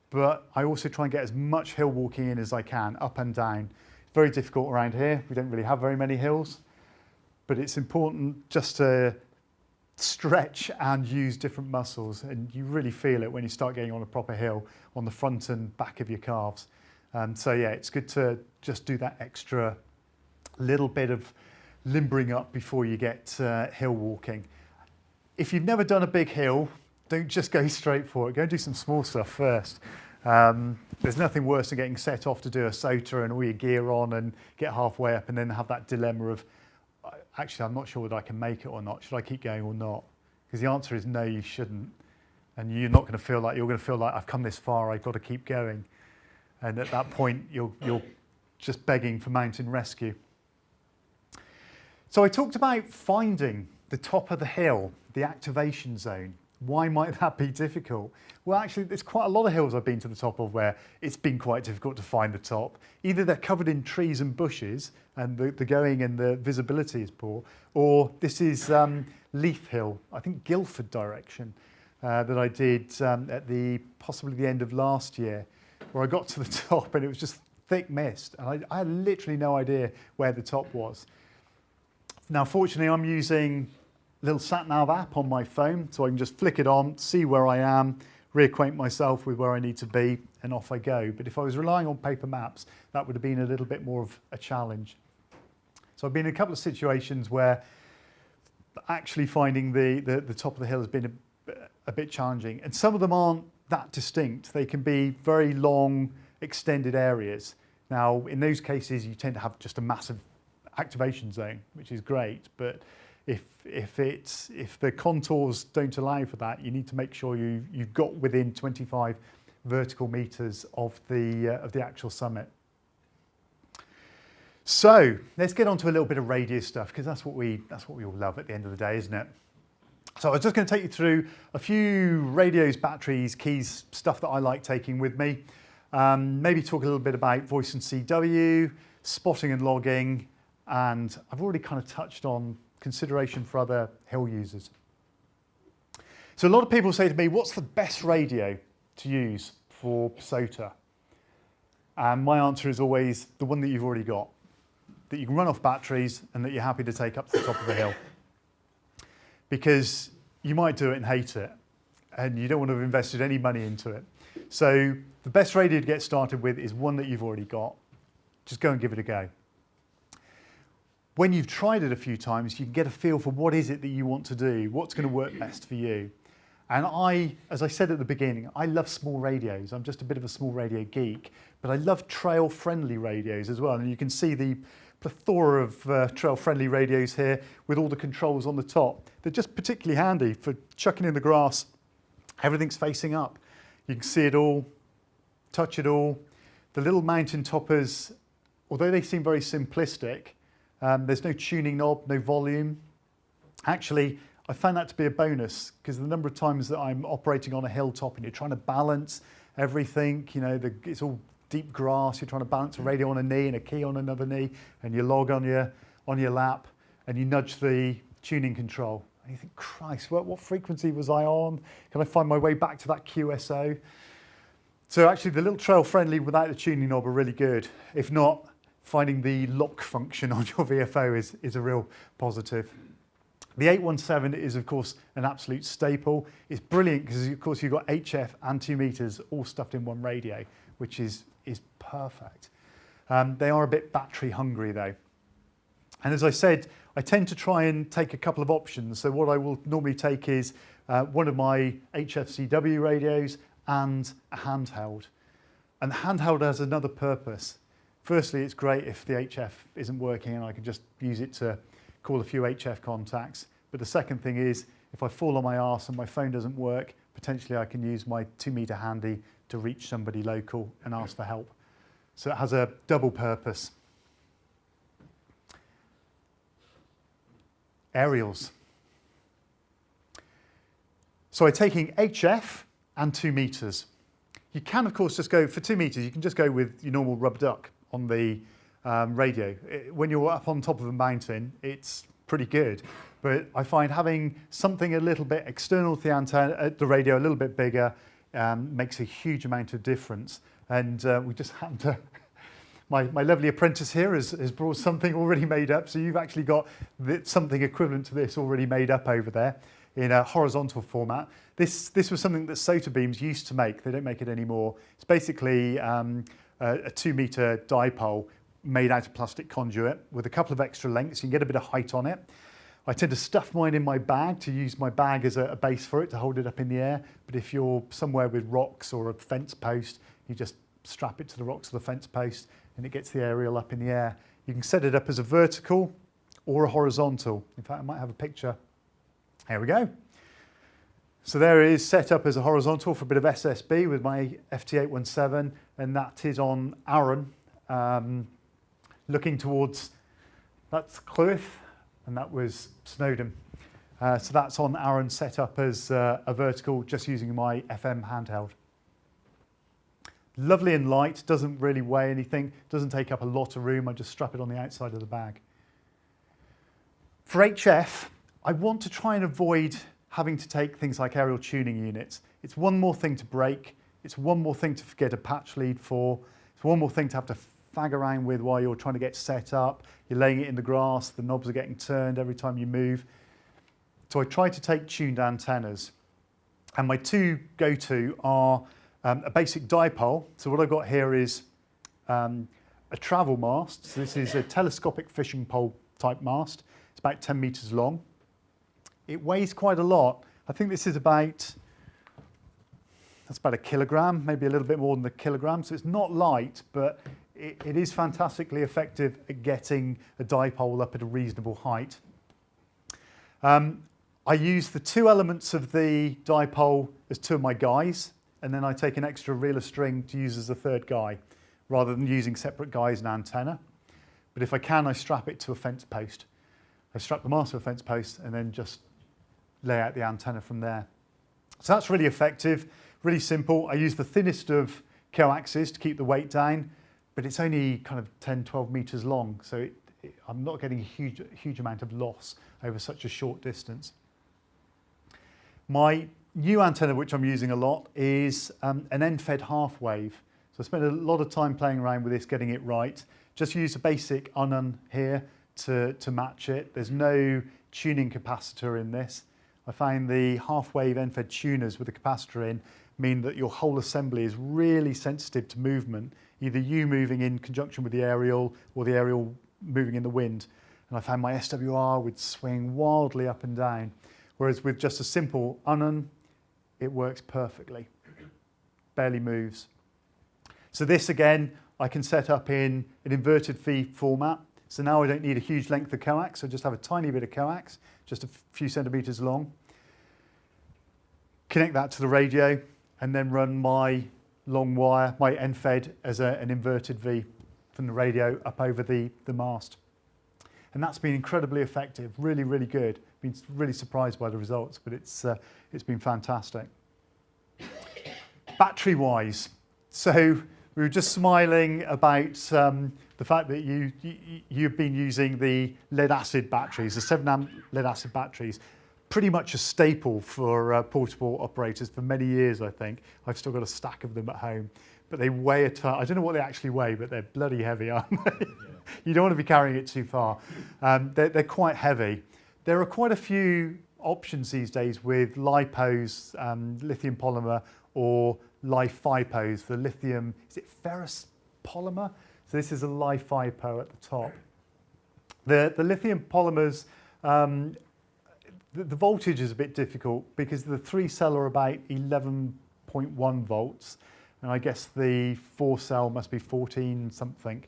but I also try and get as much hill walking in as I can, up and down. It's very difficult around here. We don't really have very many hills, but it's important just to stretch and use different muscles, and you really feel it when you start getting on a proper hill on the front and back of your calves. So yeah, it's good to just do that extra little bit of limbering up before you get hill walking. If you've never done a big hill, don't just go straight for it. Go and do some small stuff first. There's nothing worse than getting set off to do a SOTA and all your gear on and get halfway up and then have that dilemma of, actually, I'm not sure whether I can make it or not. Should I keep going or not? Because the answer is no, you shouldn't. And you're not going to feel like, you're going to feel like I've come this far, I've got to keep going. And at that point, you're just begging for mountain rescue. So I talked about finding the top of the hill, the activation zone. Why might that be difficult? Well, actually, there's quite a lot of hills I've been to the top of where it's been quite difficult to find the top. Either they're covered in trees and bushes and the going and the visibility is poor, or this is Leith Hill, I think Guildford direction, that I did at possibly the end of last year, where I got to the top and it was just thick mist. And I had literally no idea where the top was. Now, fortunately, I'm using a little sat-nav app on my phone, so I can just flick it on, see where I am, reacquaint myself with where I need to be, and off I go. But if I was relying on paper maps, that would have been a little bit more of a challenge. So I've been in a couple of situations where actually finding the top of the hill has been a bit challenging. And some of them aren't that distinct. They can be very long, extended areas. Now, in those cases, you tend to have just a massive activation zone, which is great. But if the contours don't allow for that, you need to make sure you've got within 25 vertical meters of the actual summit. So let's get on to a little bit of radio stuff, because that's what we all love at the end of the day, isn't it? So I was just going to take you through a few radios, batteries, keys, stuff that I like taking with me. Maybe talk a little bit about voice and CW, spotting and logging, and I've already kind of touched on consideration for other hill users. So a lot of people say to me, what's the best radio to use for SOTA? And my answer is always the one that you've already got, that you can run off batteries and that you're happy to take up to the top of the hill. Because you might do it and hate it, and you don't want to have invested any money into it. So the best radio to get started with is one that you've already got. Just go and give it a go. When you've tried it a few times, you can get a feel for what is it that you want to do, what's going to work best for you. And as I said at the beginning, I love small radios. I'm just a bit of a small radio geek, but I love trail-friendly radios as well. And you can see the plethora of trail-friendly radios here with all the controls on the top. They're just particularly handy for chucking in the grass. Everything's facing up. You can see it all, touch it all. The little mountain toppers, although they seem very simplistic, there's no tuning knob, no volume. Actually, I found that to be a bonus, because the number of times that I'm operating on a hilltop and you're trying to balance everything, you know, it's all deep grass, you're trying to balance a radio on a knee and a key on another knee, and you log on your lap, and you nudge the tuning control. And you think, Christ, what frequency was I on? Can I find my way back to that QSO? So actually the little trail friendly without the tuning knob are really good. If not, finding the lock function on your VFO is a real positive. The 817 is, of course, an absolute staple. It's brilliant because, of course, you've got HF and 2 meters all stuffed in one radio, which is perfect. They are a bit battery hungry, though. And as I said, I tend to try and take a couple of options. So what I will normally take is one of my HFCW radios and a handheld. And the handheld has another purpose. Firstly, it's great if the HF isn't working and I can just use it to call a few HF contacts. But the second thing is, if I fall on my arse and my phone doesn't work, potentially I can use my 2 meter handy to reach somebody local and ask for help. So it has a double purpose. Aerials. So I'm taking HF and 2 meters. You can, of course, just go for 2 meters. You can just go with your normal rub duck on the radio. When you're up on top of a mountain, it's pretty good. But I find having something a little bit external to the antenna, the radio, a little bit bigger, makes a huge amount of difference. And we just happen to, my lovely apprentice here has brought something already made up. So you've actually got something equivalent to this already made up over there in a horizontal format. This was something that SOTA beams used to make. They don't make it anymore. It's basically a 2 meter dipole made out of plastic conduit with a couple of extra lengths. You can get a bit of height on it. I tend to stuff mine in my bag to use my bag as a base for it to hold it up in the air. But if you're somewhere with rocks or a fence post, you just strap it to the rocks or the fence post and it gets the aerial up in the air. You can set it up as a vertical or a horizontal. In fact, I might have a picture. Here we go. So there it is, set up as a horizontal for a bit of SSB with my FT817, and that is on Arran, looking towards, that's Clwyth, and that was Snowden. So that's on Arran, set up as a vertical, just using my FM handheld. Lovely and light, doesn't really weigh anything, doesn't take up a lot of room, I just strap it on the outside of the bag. For HF, I want to try and avoid having to take things like aerial tuning units. It's one more thing to break, it's one more thing to get a patch lead for, it's one more thing to have to fag around with while you're trying to get set up, you're laying it in the grass, the knobs are getting turned every time you move. So I try to take tuned antennas. And my two go-to are a basic dipole. So what I've got here is a travel mast. So this is a telescopic fishing pole type mast. It's about 10 meters long. It weighs quite a lot. I think this is about that's about a kilogram, maybe a little bit more than a kilogram. So it's not light, but it is fantastically effective at getting a dipole up at a reasonable height. I use the two elements of the dipole as two of my guys, and then I take an extra reel of string to use as a third guy, rather than using separate guys and antenna. But if I can, I strap it to a fence post. I strap the mast to a fence post and then just lay out the antenna from there. So that's really effective, really simple. I use the thinnest of coaxes to keep the weight down, but it's only kind of 10, 12 meters long. So I'm not getting a huge amount of loss over such a short distance. My new antenna, which I'm using a lot, is an end-fed half wave. So I spent a lot of time playing around with this, getting it right. Just use a basic un here to match it. There's no tuning capacitor in this. I find the half-wave end-fed tuners with a capacitor in mean that your whole assembly is really sensitive to movement, either you moving in conjunction with the aerial or the aerial moving in the wind. And I found my SWR would swing wildly up and down, whereas with just a simple un, it works perfectly, barely moves. So this again, I can set up in an inverted V format. So now I don't need a huge length of coax, I just have a tiny bit of coax, just a few centimeters long. Connect that to the radio and then run my long wire, my end-fed as an inverted V from the radio up over the mast. And that's been incredibly effective, really, really good. Been really surprised by the results, but it's been fantastic. Battery-wise, so we were just smiling about the fact that you've been using the lead-acid batteries, the 7-amp lead-acid batteries, pretty much a staple for portable operators for many years, I think. I've still got a stack of them at home, but they weigh a ton. I don't know what they actually weigh, but they're bloody heavy, aren't they? Yeah. You don't want to be carrying it too far. They're quite heavy. There are quite a few options these days with LiPos, lithium polymer, or Li-FiPos, the lithium, is it ferrous polymer? So this is a Li-FiPo at the top. The lithium polymers, the voltage is a bit difficult because the 3-cell are about 11.1 volts, and I guess the 4-cell must be 14 something.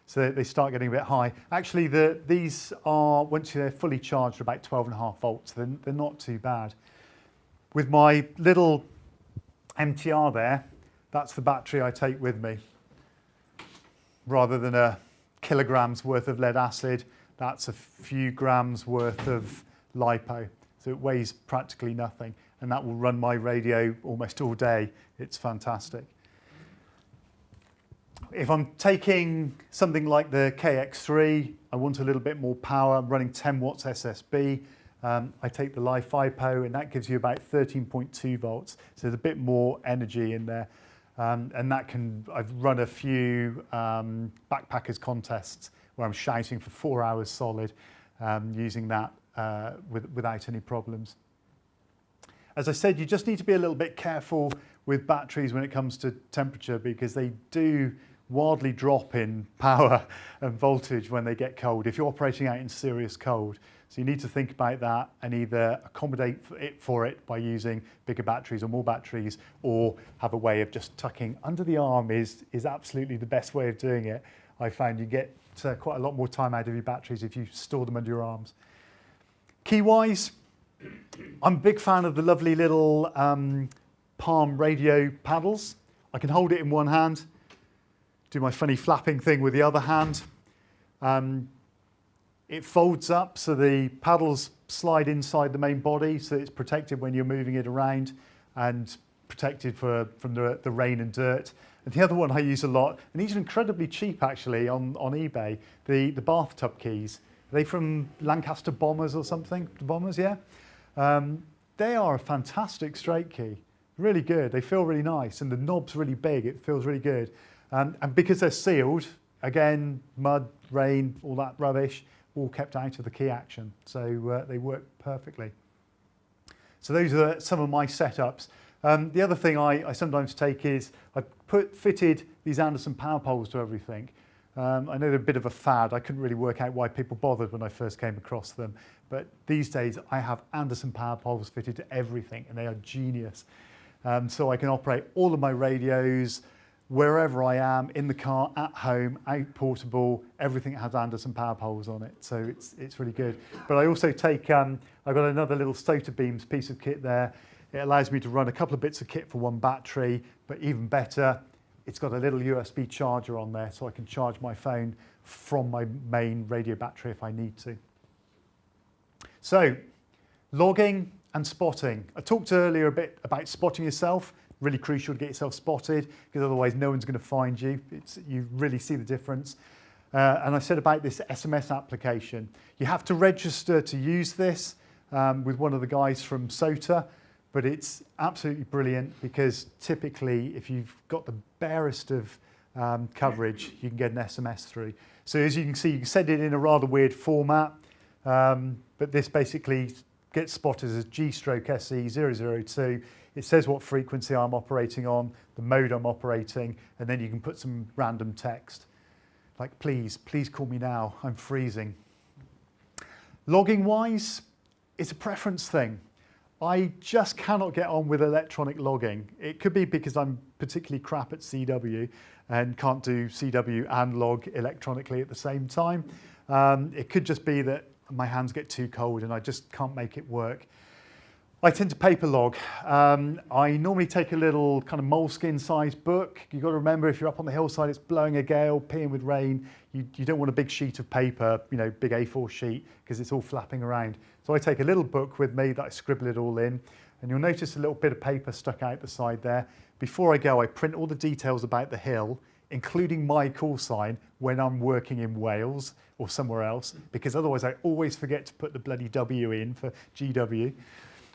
So they start getting a bit high. Actually, these are, once they're fully charged, about 12.5 volts. They're not too bad. With my little MTR there, that's the battery I take with me. Rather than a kilogram's worth of lead acid, that's a few grams worth of LiPo. So it weighs practically nothing, and that will run my radio almost all day. It's fantastic. If I'm taking something like the KX3, I want a little bit more power. I'm running 10 watts SSB. I take the Li-FiPo, and that gives you about 13.2 volts. So there's a bit more energy in there. And that I've run a few backpackers contests where I'm shouting for 4 hours solid using that without any problems. As I said, you just need to be a little bit careful with batteries when it comes to temperature, because they do wildly drop in power and voltage when they get cold, if you're operating out in serious cold. So you need to think about that and either accommodate for it by using bigger batteries or more batteries, or have a way of just tucking under the arm is absolutely the best way of doing it. I found you get quite a lot more time out of your batteries if you store them under your arms. Key-wise, I'm a big fan of the lovely little palm radio paddles. I can hold it in one hand, do my funny flapping thing with the other hand. It folds up so the paddles slide inside the main body, so it's protected when you're moving it around and protected from the rain and dirt. And the other one I use a lot, and these are incredibly cheap actually on eBay, the bathtub keys. Are they from Lancaster Bombers or something? The Bombers, yeah? They are a fantastic straight key, really good. They feel really nice, and the knob's really big. It feels really good. And because they're sealed, again, mud, rain, all that rubbish, all kept out of the key action. So they work perfectly. So those are some of my setups. The other thing I sometimes take is I've fitted these Anderson power poles to everything. I know they're a bit of a fad. I couldn't really work out why people bothered when I first came across them. But these days I have Anderson power poles fitted to everything, and they are genius. So I can operate all of my radios wherever I am, in the car, at home, out portable, everything has Anderson power poles on it. So it's really good. But I also take, I've got another little SOTA beams piece of kit there. It allows me to run a couple of bits of kit for one battery, but even better, it's got a little USB charger on there so I can charge my phone from my main radio battery if I need to. So, logging and spotting. I talked earlier a bit about spotting yourself. Really crucial to get yourself spotted because otherwise no one's going to find you. You really see the difference. And I said about this SMS application. You have to register to use this with one of the guys from SOTA, but it's absolutely brilliant because typically if you've got the barest of coverage, you can get an SMS through. So as you can see, you can send it in a rather weird format, but this basically gets spotted as G/SE002. It says what frequency I'm operating on, the mode I'm operating, and then you can put some random text. Like, please call me now, I'm freezing. Logging wise, it's a preference thing. I just cannot get on with electronic logging. It could be because I'm particularly crap at CW and can't do CW and log electronically at the same time. It could just be that my hands get too cold and I just can't make it work. I tend to paper log. I normally take a little kind of moleskin sized book. You've got to remember if you're up on the hillside, it's blowing a gale, peeing with rain. You don't want a big sheet of paper, you know, big A4 sheet, because it's all flapping around. So I take a little book with me that I scribble it all in. And you'll notice a little bit of paper stuck out the side there. Before I go, I print all the details about the hill, including my call sign when I'm working in Wales or somewhere else, because otherwise I always forget to put the bloody W in for GW.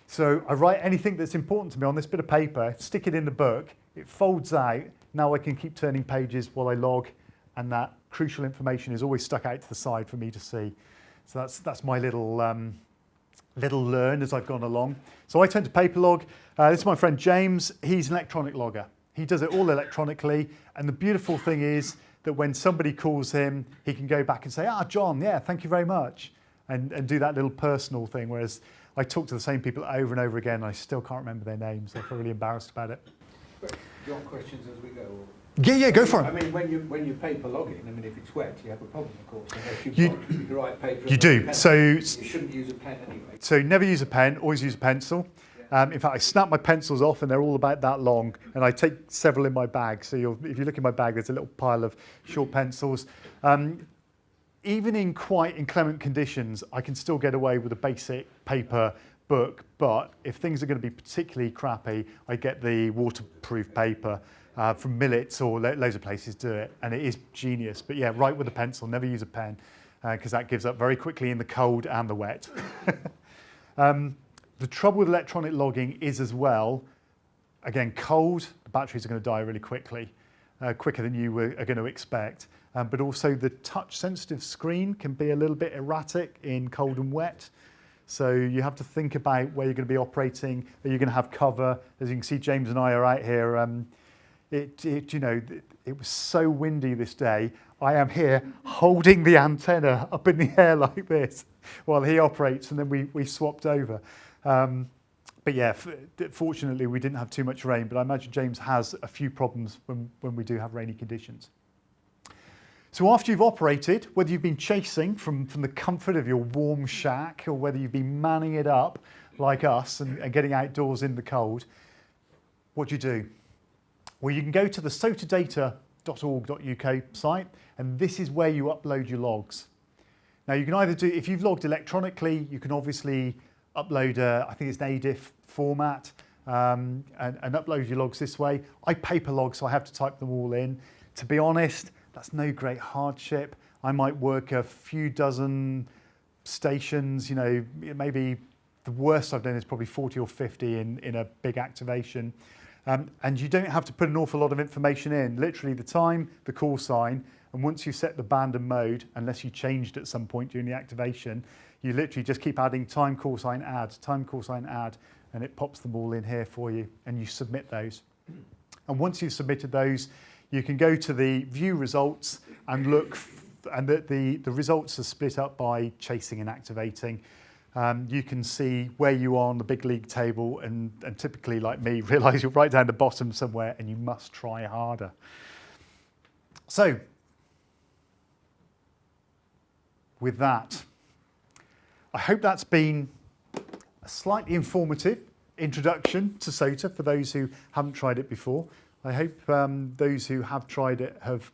So I write anything that's important to me on this bit of paper, stick it in the book, it folds out, now I can keep turning pages while I log, and that crucial information is always stuck out to the side for me to see. So that's my little learn as I've gone along. So I tend to paper log. This is my friend James, he's an electronic logger. He does it all electronically, and the beautiful thing is that when somebody calls him, he can go back and say, John, yeah, thank you very much, and do that little personal thing, whereas I talk to the same people over and over again, and I still can't remember their names. I feel really embarrassed about it. Do you want questions as we go? Or? Yeah, go for it. I mean, when you paper logging, I mean, if it's wet, you have a problem, of course. Unless you've got the right paper. You do. Pen. So you shouldn't use a pen anyway. So never use a pen. Always use a pencil. In fact, I snap my pencils off, and they're all about that long. And I take several in my bag. So if you look in my bag, there's a little pile of short pencils. Even in quite inclement conditions, I can still get away with a basic paper book, but if things are going to be particularly crappy, I get the waterproof paper from Millets, or loads of places do it, and it is genius. But yeah, write with a pencil, never use a pen, because that gives up very quickly in the cold and the wet. The trouble with electronic logging is as well, again, cold, the batteries are going to die really quickly, quicker than you are going to expect. But also the touch sensitive screen can be a little bit erratic in cold and wet. So you have to think about where you're going to be operating, are you going to have cover? As you can see, James and I are out here. It was so windy this day. I am here holding the antenna up in the air like this while he operates, and then we swapped over. But yeah, fortunately we didn't have too much rain, but I imagine James has a few problems when we do have rainy conditions. So after you've operated, whether you've been chasing from the comfort of your warm shack, or whether you've been manning it up like us and getting outdoors in the cold, what do? Well, you can go to the sotadata.org.uk site, and this is where you upload your logs. Now you can either do, if you've logged electronically, you can obviously upload I think it's an ADIF format, and upload your logs this way. I paper log, so I have to type them all in. To be honest, that's no great hardship. I might work a few dozen stations, maybe the worst I've done is probably 40 or 50 in a big activation. And you don't have to put an awful lot of information in, literally the time, the call sign, and once you set the band and mode, unless you changed at some point during the activation, you literally just keep adding time, call sign, add, and it pops them all in here for you, and you submit those. And once you've submitted those, you can go to the view results and look, and the results are split up by chasing and activating. You can see where you are on the big league table and typically, like me, realise you're right down the bottom somewhere and you must try harder. So, with that, I hope that's been a slightly informative introduction to SOTA for those who haven't tried it before. I hope those who have tried it have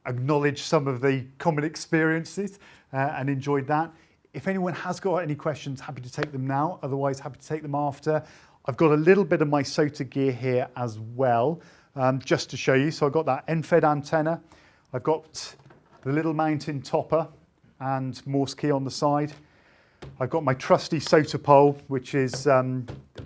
acknowledged some of the common experiences and enjoyed that. If anyone has got any questions, happy to take them now. Otherwise, happy to take them after. I've got a little bit of my SOTA gear here as well, just to show you. So I've got that end-fed antenna. I've got the little mountain topper and Morse key on the side. I've got my trusty SOTA pole, which is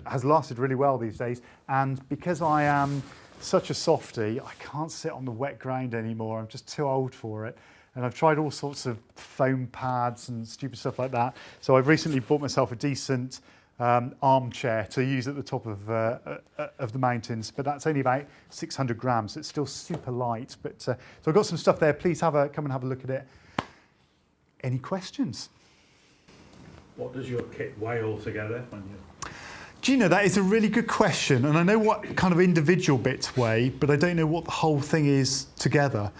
has lasted really well these days. And because I am such a softie, I can't sit on the wet ground anymore. I'm just too old for it. And I've tried all sorts of foam pads and stupid stuff like that. So I've recently bought myself a decent armchair to use at the top of the mountains, but that's only about 600 grams. It's still super light, but so I've got some stuff there. Please come and have a look at it. Any questions? What does your kit weigh altogether? Do you know, that is a really good question, and I know what kind of individual bits weigh, but I don't know what the whole thing is together.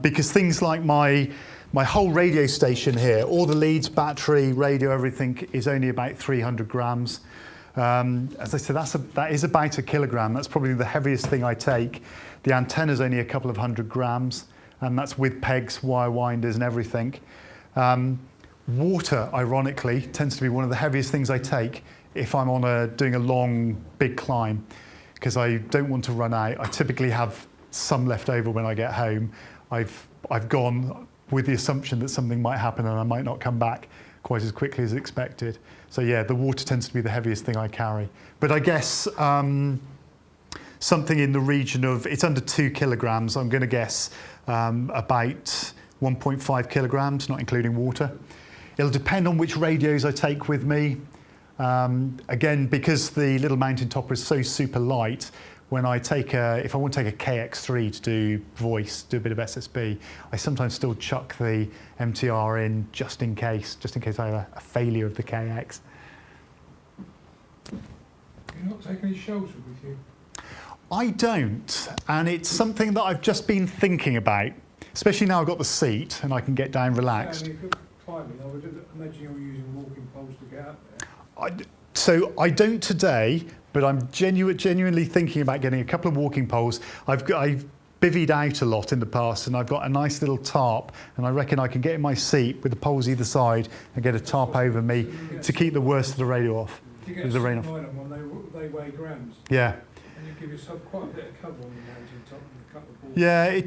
Because things like my whole radio station here, all the leads, battery, radio, everything is only about 300 grams. As I said, that is about a kilogram. That's probably the heaviest thing I take. The antenna's only a couple of 100 grams, and that's with pegs, wire winders and everything. Water, ironically, tends to be one of the heaviest things I take if I'm on doing a long, big climb, because I don't want to run out. I typically have some left over when I get home. I've gone with the assumption that something might happen and I might not come back quite as quickly as expected. So yeah, the water tends to be the heaviest thing I carry. But I guess something in the region of, it's under 2 kilograms, I'm going to guess about 1.5 kilograms, not including water. It'll depend on which radios I take with me. Again, because the little mountain topper is so super light, when I take if I want to take a KX3 to do voice, do a bit of SSB, I sometimes still chuck the MTR in just in case I have a failure of the KX. Do you not take any shelter with you? I don't, and it's something that I've just been thinking about, especially now I've got the seat and I can get down relaxed. And if you're climbing, I would imagine you're using walking poles to get up there. So I don't today, but I'm genuinely thinking about getting a couple of walking poles. I've bivvied out a lot in the past, and I've got a nice little tarp, and I reckon I can get in my seat with the poles either side and get a tarp over me to keep the worst of the radio off. You get The rain off. when they weigh grams, Yeah. and you give yourself quite a bit of cover on the mountain top and a couple of balls. Yeah,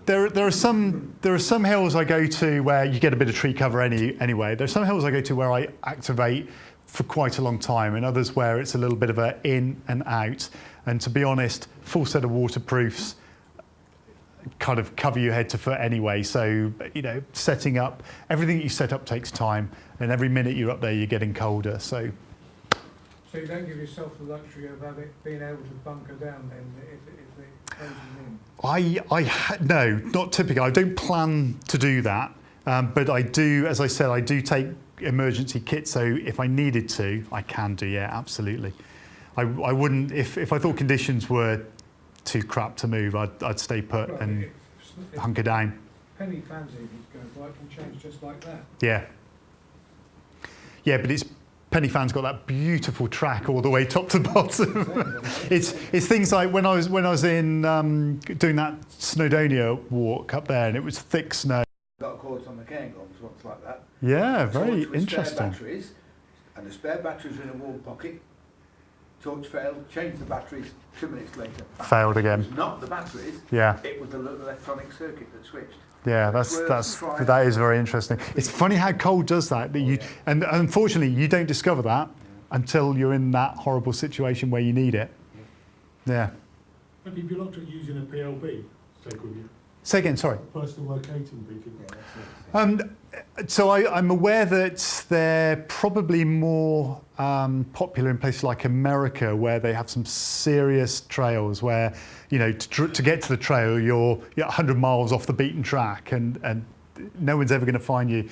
there are some hills I go to where you get a bit of tree cover anyway. There's some hills I go to where I activate for quite a long time, and others where it's a little bit of a in and out. And to be honest, full set of waterproofs kind of cover you head to foot anyway. So, you know, setting up, everything that you set up takes time, and every minute you're up there, you're getting colder. So you don't give yourself the luxury of being able to bunker down then if it closes in? No, not typically. I don't plan to do that, but I do, as I said, I do take emergency kit, so if I needed to, I can do, yeah, absolutely. I wouldn't, if I thought conditions were too crap to move, I'd stay put and hunker down. Penny fans even going by can change just like that. Yeah. Yeah, but Penny Fan's got that beautiful track all the way top to bottom. it's things like when I was in doing that Snowdonia walk up there, and it was thick snow. Got a course on the cane gloves once like that. Yeah, very Torch with interesting. Spare batteries, and the spare batteries were in a wall pocket. Torch failed, changed the batteries 2 minutes later. Failed again. It was not the batteries, Yeah. it was the little electronic circuit that switched. Yeah, that is very interesting. It's funny how cold does that. And unfortunately, you don't discover that until you're in that horrible situation where you need it. Yeah. Have you looked at using a PLB? Take with you? Say again, sorry. Personal locating beacon. So I'm aware that they're probably more popular in places like America, where they have some serious trails where, you know, to get to the trail, you're 100 miles off the beaten track, and no one's ever going to find you.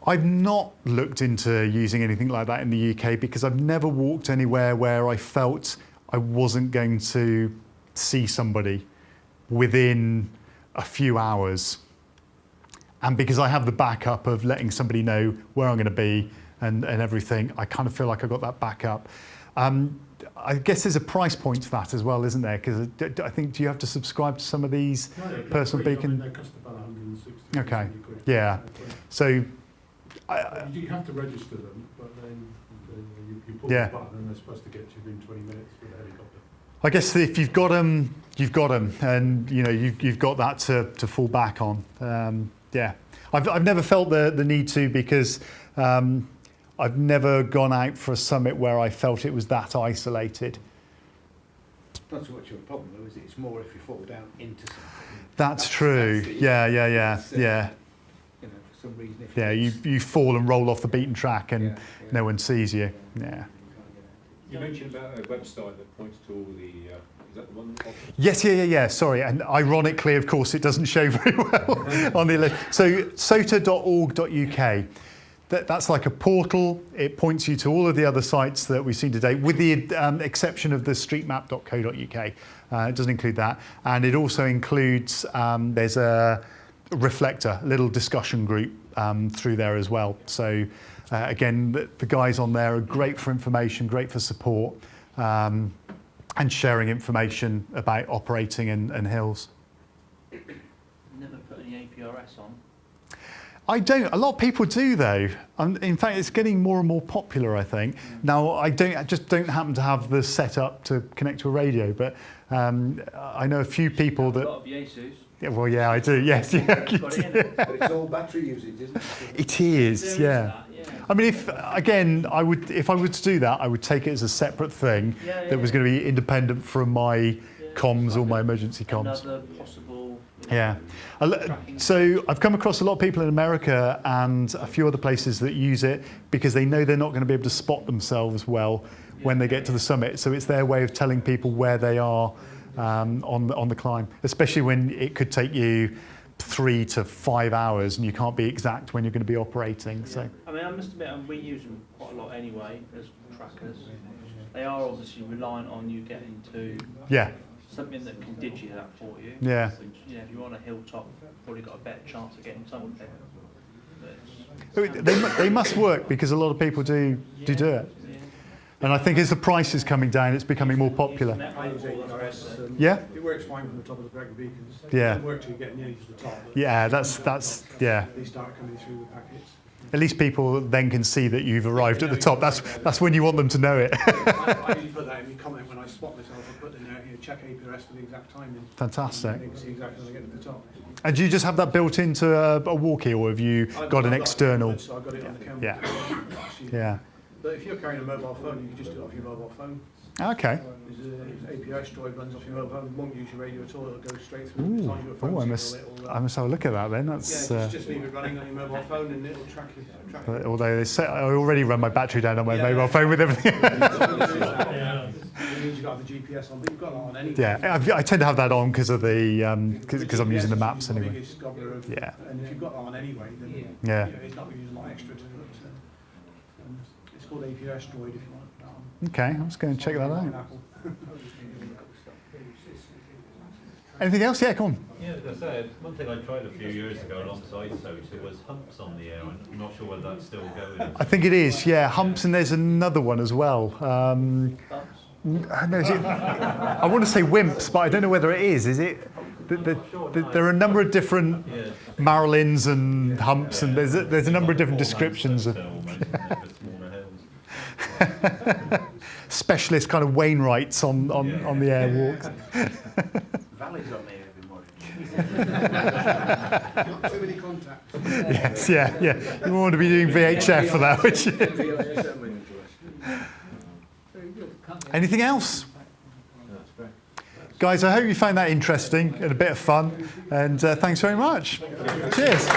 I've not looked into using anything like that in the UK because I've never walked anywhere where I felt I wasn't going to see somebody within a few hours. And because I have the backup of letting somebody know where I'm going to be and everything, I kind of feel like I got that backup. I guess there's a price point to that as well, isn't there? Because I think, do you have to subscribe to some of these personal beacon? They cost about 160. Okay, yeah. So you have to register them, but then you pull yeah. the button and they're supposed to get you within 20 minutes with a helicopter. I guess if you've got them, you've got them, and you know you've got that to fall back on. Yeah, I've never felt the need to because I've never gone out for a summit where I felt it was that isolated. Not so much of a problem though, is it? It's more if you fall down into something. That's true. Yeah. You know, for some reason. If Yeah, you fall and roll off the beaten track and no one sees you. Yeah. You mentioned about a website that points to all the, is that the one? Yes, yeah. Sorry, and ironically, of course, it doesn't show very well on the list. So SOTA.org.uk. That's like a portal. It points you to all of the other sites that we've seen today, with the exception of the streetmap.co.uk. It doesn't include that, and it also includes there's a reflector, a little discussion group through there as well. So again, the guys on there are great for information, great for support, and sharing information about operating in hills. Never put any APRS on. I don't. A lot of people do though. In fact, it's getting more and more popular, I think. Now, I just don't happen to have the setup to connect to a radio, but I know a few people that. A lot of Jesus. Yeah, well, yeah, I do. Yes, yeah. Got it in. But it's all battery usage, isn't it? It is, There is yeah. that, yeah. I mean, if I were to do that, I would take it as a separate thing that was going to be independent from my comms or my emergency comms. Another possible. Yeah. So I've come across a lot of people in America and a few other places that use it because they know they're not going to be able to spot themselves well when they get to the summit. So it's their way of telling people where they are on the climb, especially when it could take you 3 to 5 hours and you can't be exact when you're going to be operating. So I mean, I must admit, we use them quite a lot anyway as trackers. They are obviously reliant on you getting to something that can digi that for you. Yeah. Which, if you're on a hilltop, probably got a better chance of getting something. they must work because a lot of people do it. Yeah. And I think as the price is coming down, it's becoming more popular. I use APRS. Yeah? It works fine from the top of the Breaker beacons. Yeah. It doesn't work till you get nearly to the top. But Yeah, that's yeah. They start coming through the packets. At least people then can see that you've arrived at the top. That's when you want them to know it. I usually put that in the comment when I spot myself. I put in there, check APRS for the exact timing. Fantastic. And you can see exactly when I get to the top. And do you just have that built into a walkie, or have you got an external? So I've got it on the camera. Yeah. Yeah. But if you're carrying a mobile phone, you can just do it off your mobile phone. Okay. There's APRS droid runs off your mobile phone, won't use your radio at all, it'll go straight through. As long as you've got a phone I signal, must. it'll, I must have a look at that then. That's. just leave it running on your mobile phone and it'll track you. Although I already run my battery down on my mobile phone with everything. It means you've got the GPS on, but you've got that on anyway. Yeah, I tend to have that on because of the because I'm using the maps anyway. Yeah. And if you've got that on anyway, then Yeah. it's not going to use a lot extra to it. It's called APRS droid if you want that on. Okay, I'm just going to check that out. Apple. Anything else? Yeah, come on. Yeah, as I said, one thing I tried a few years ago alongside SOTA was humps on the air. I'm not sure whether that's still going. I think it is. Yeah, humps, and there's another one as well. No, is it, I want to say wimps, but I don't know whether it is. Is it? There are a number of different Marilyn's and humps, and there's a number of different descriptions of specialist kind of Wainwrights on the air walks. Valley's on there every morning. Not too many contacts. Yes, yeah. You won't want to be doing VHF for that, would you? Anything else? Guys, I hope you found that interesting and a bit of fun. And thanks very much. Cheers.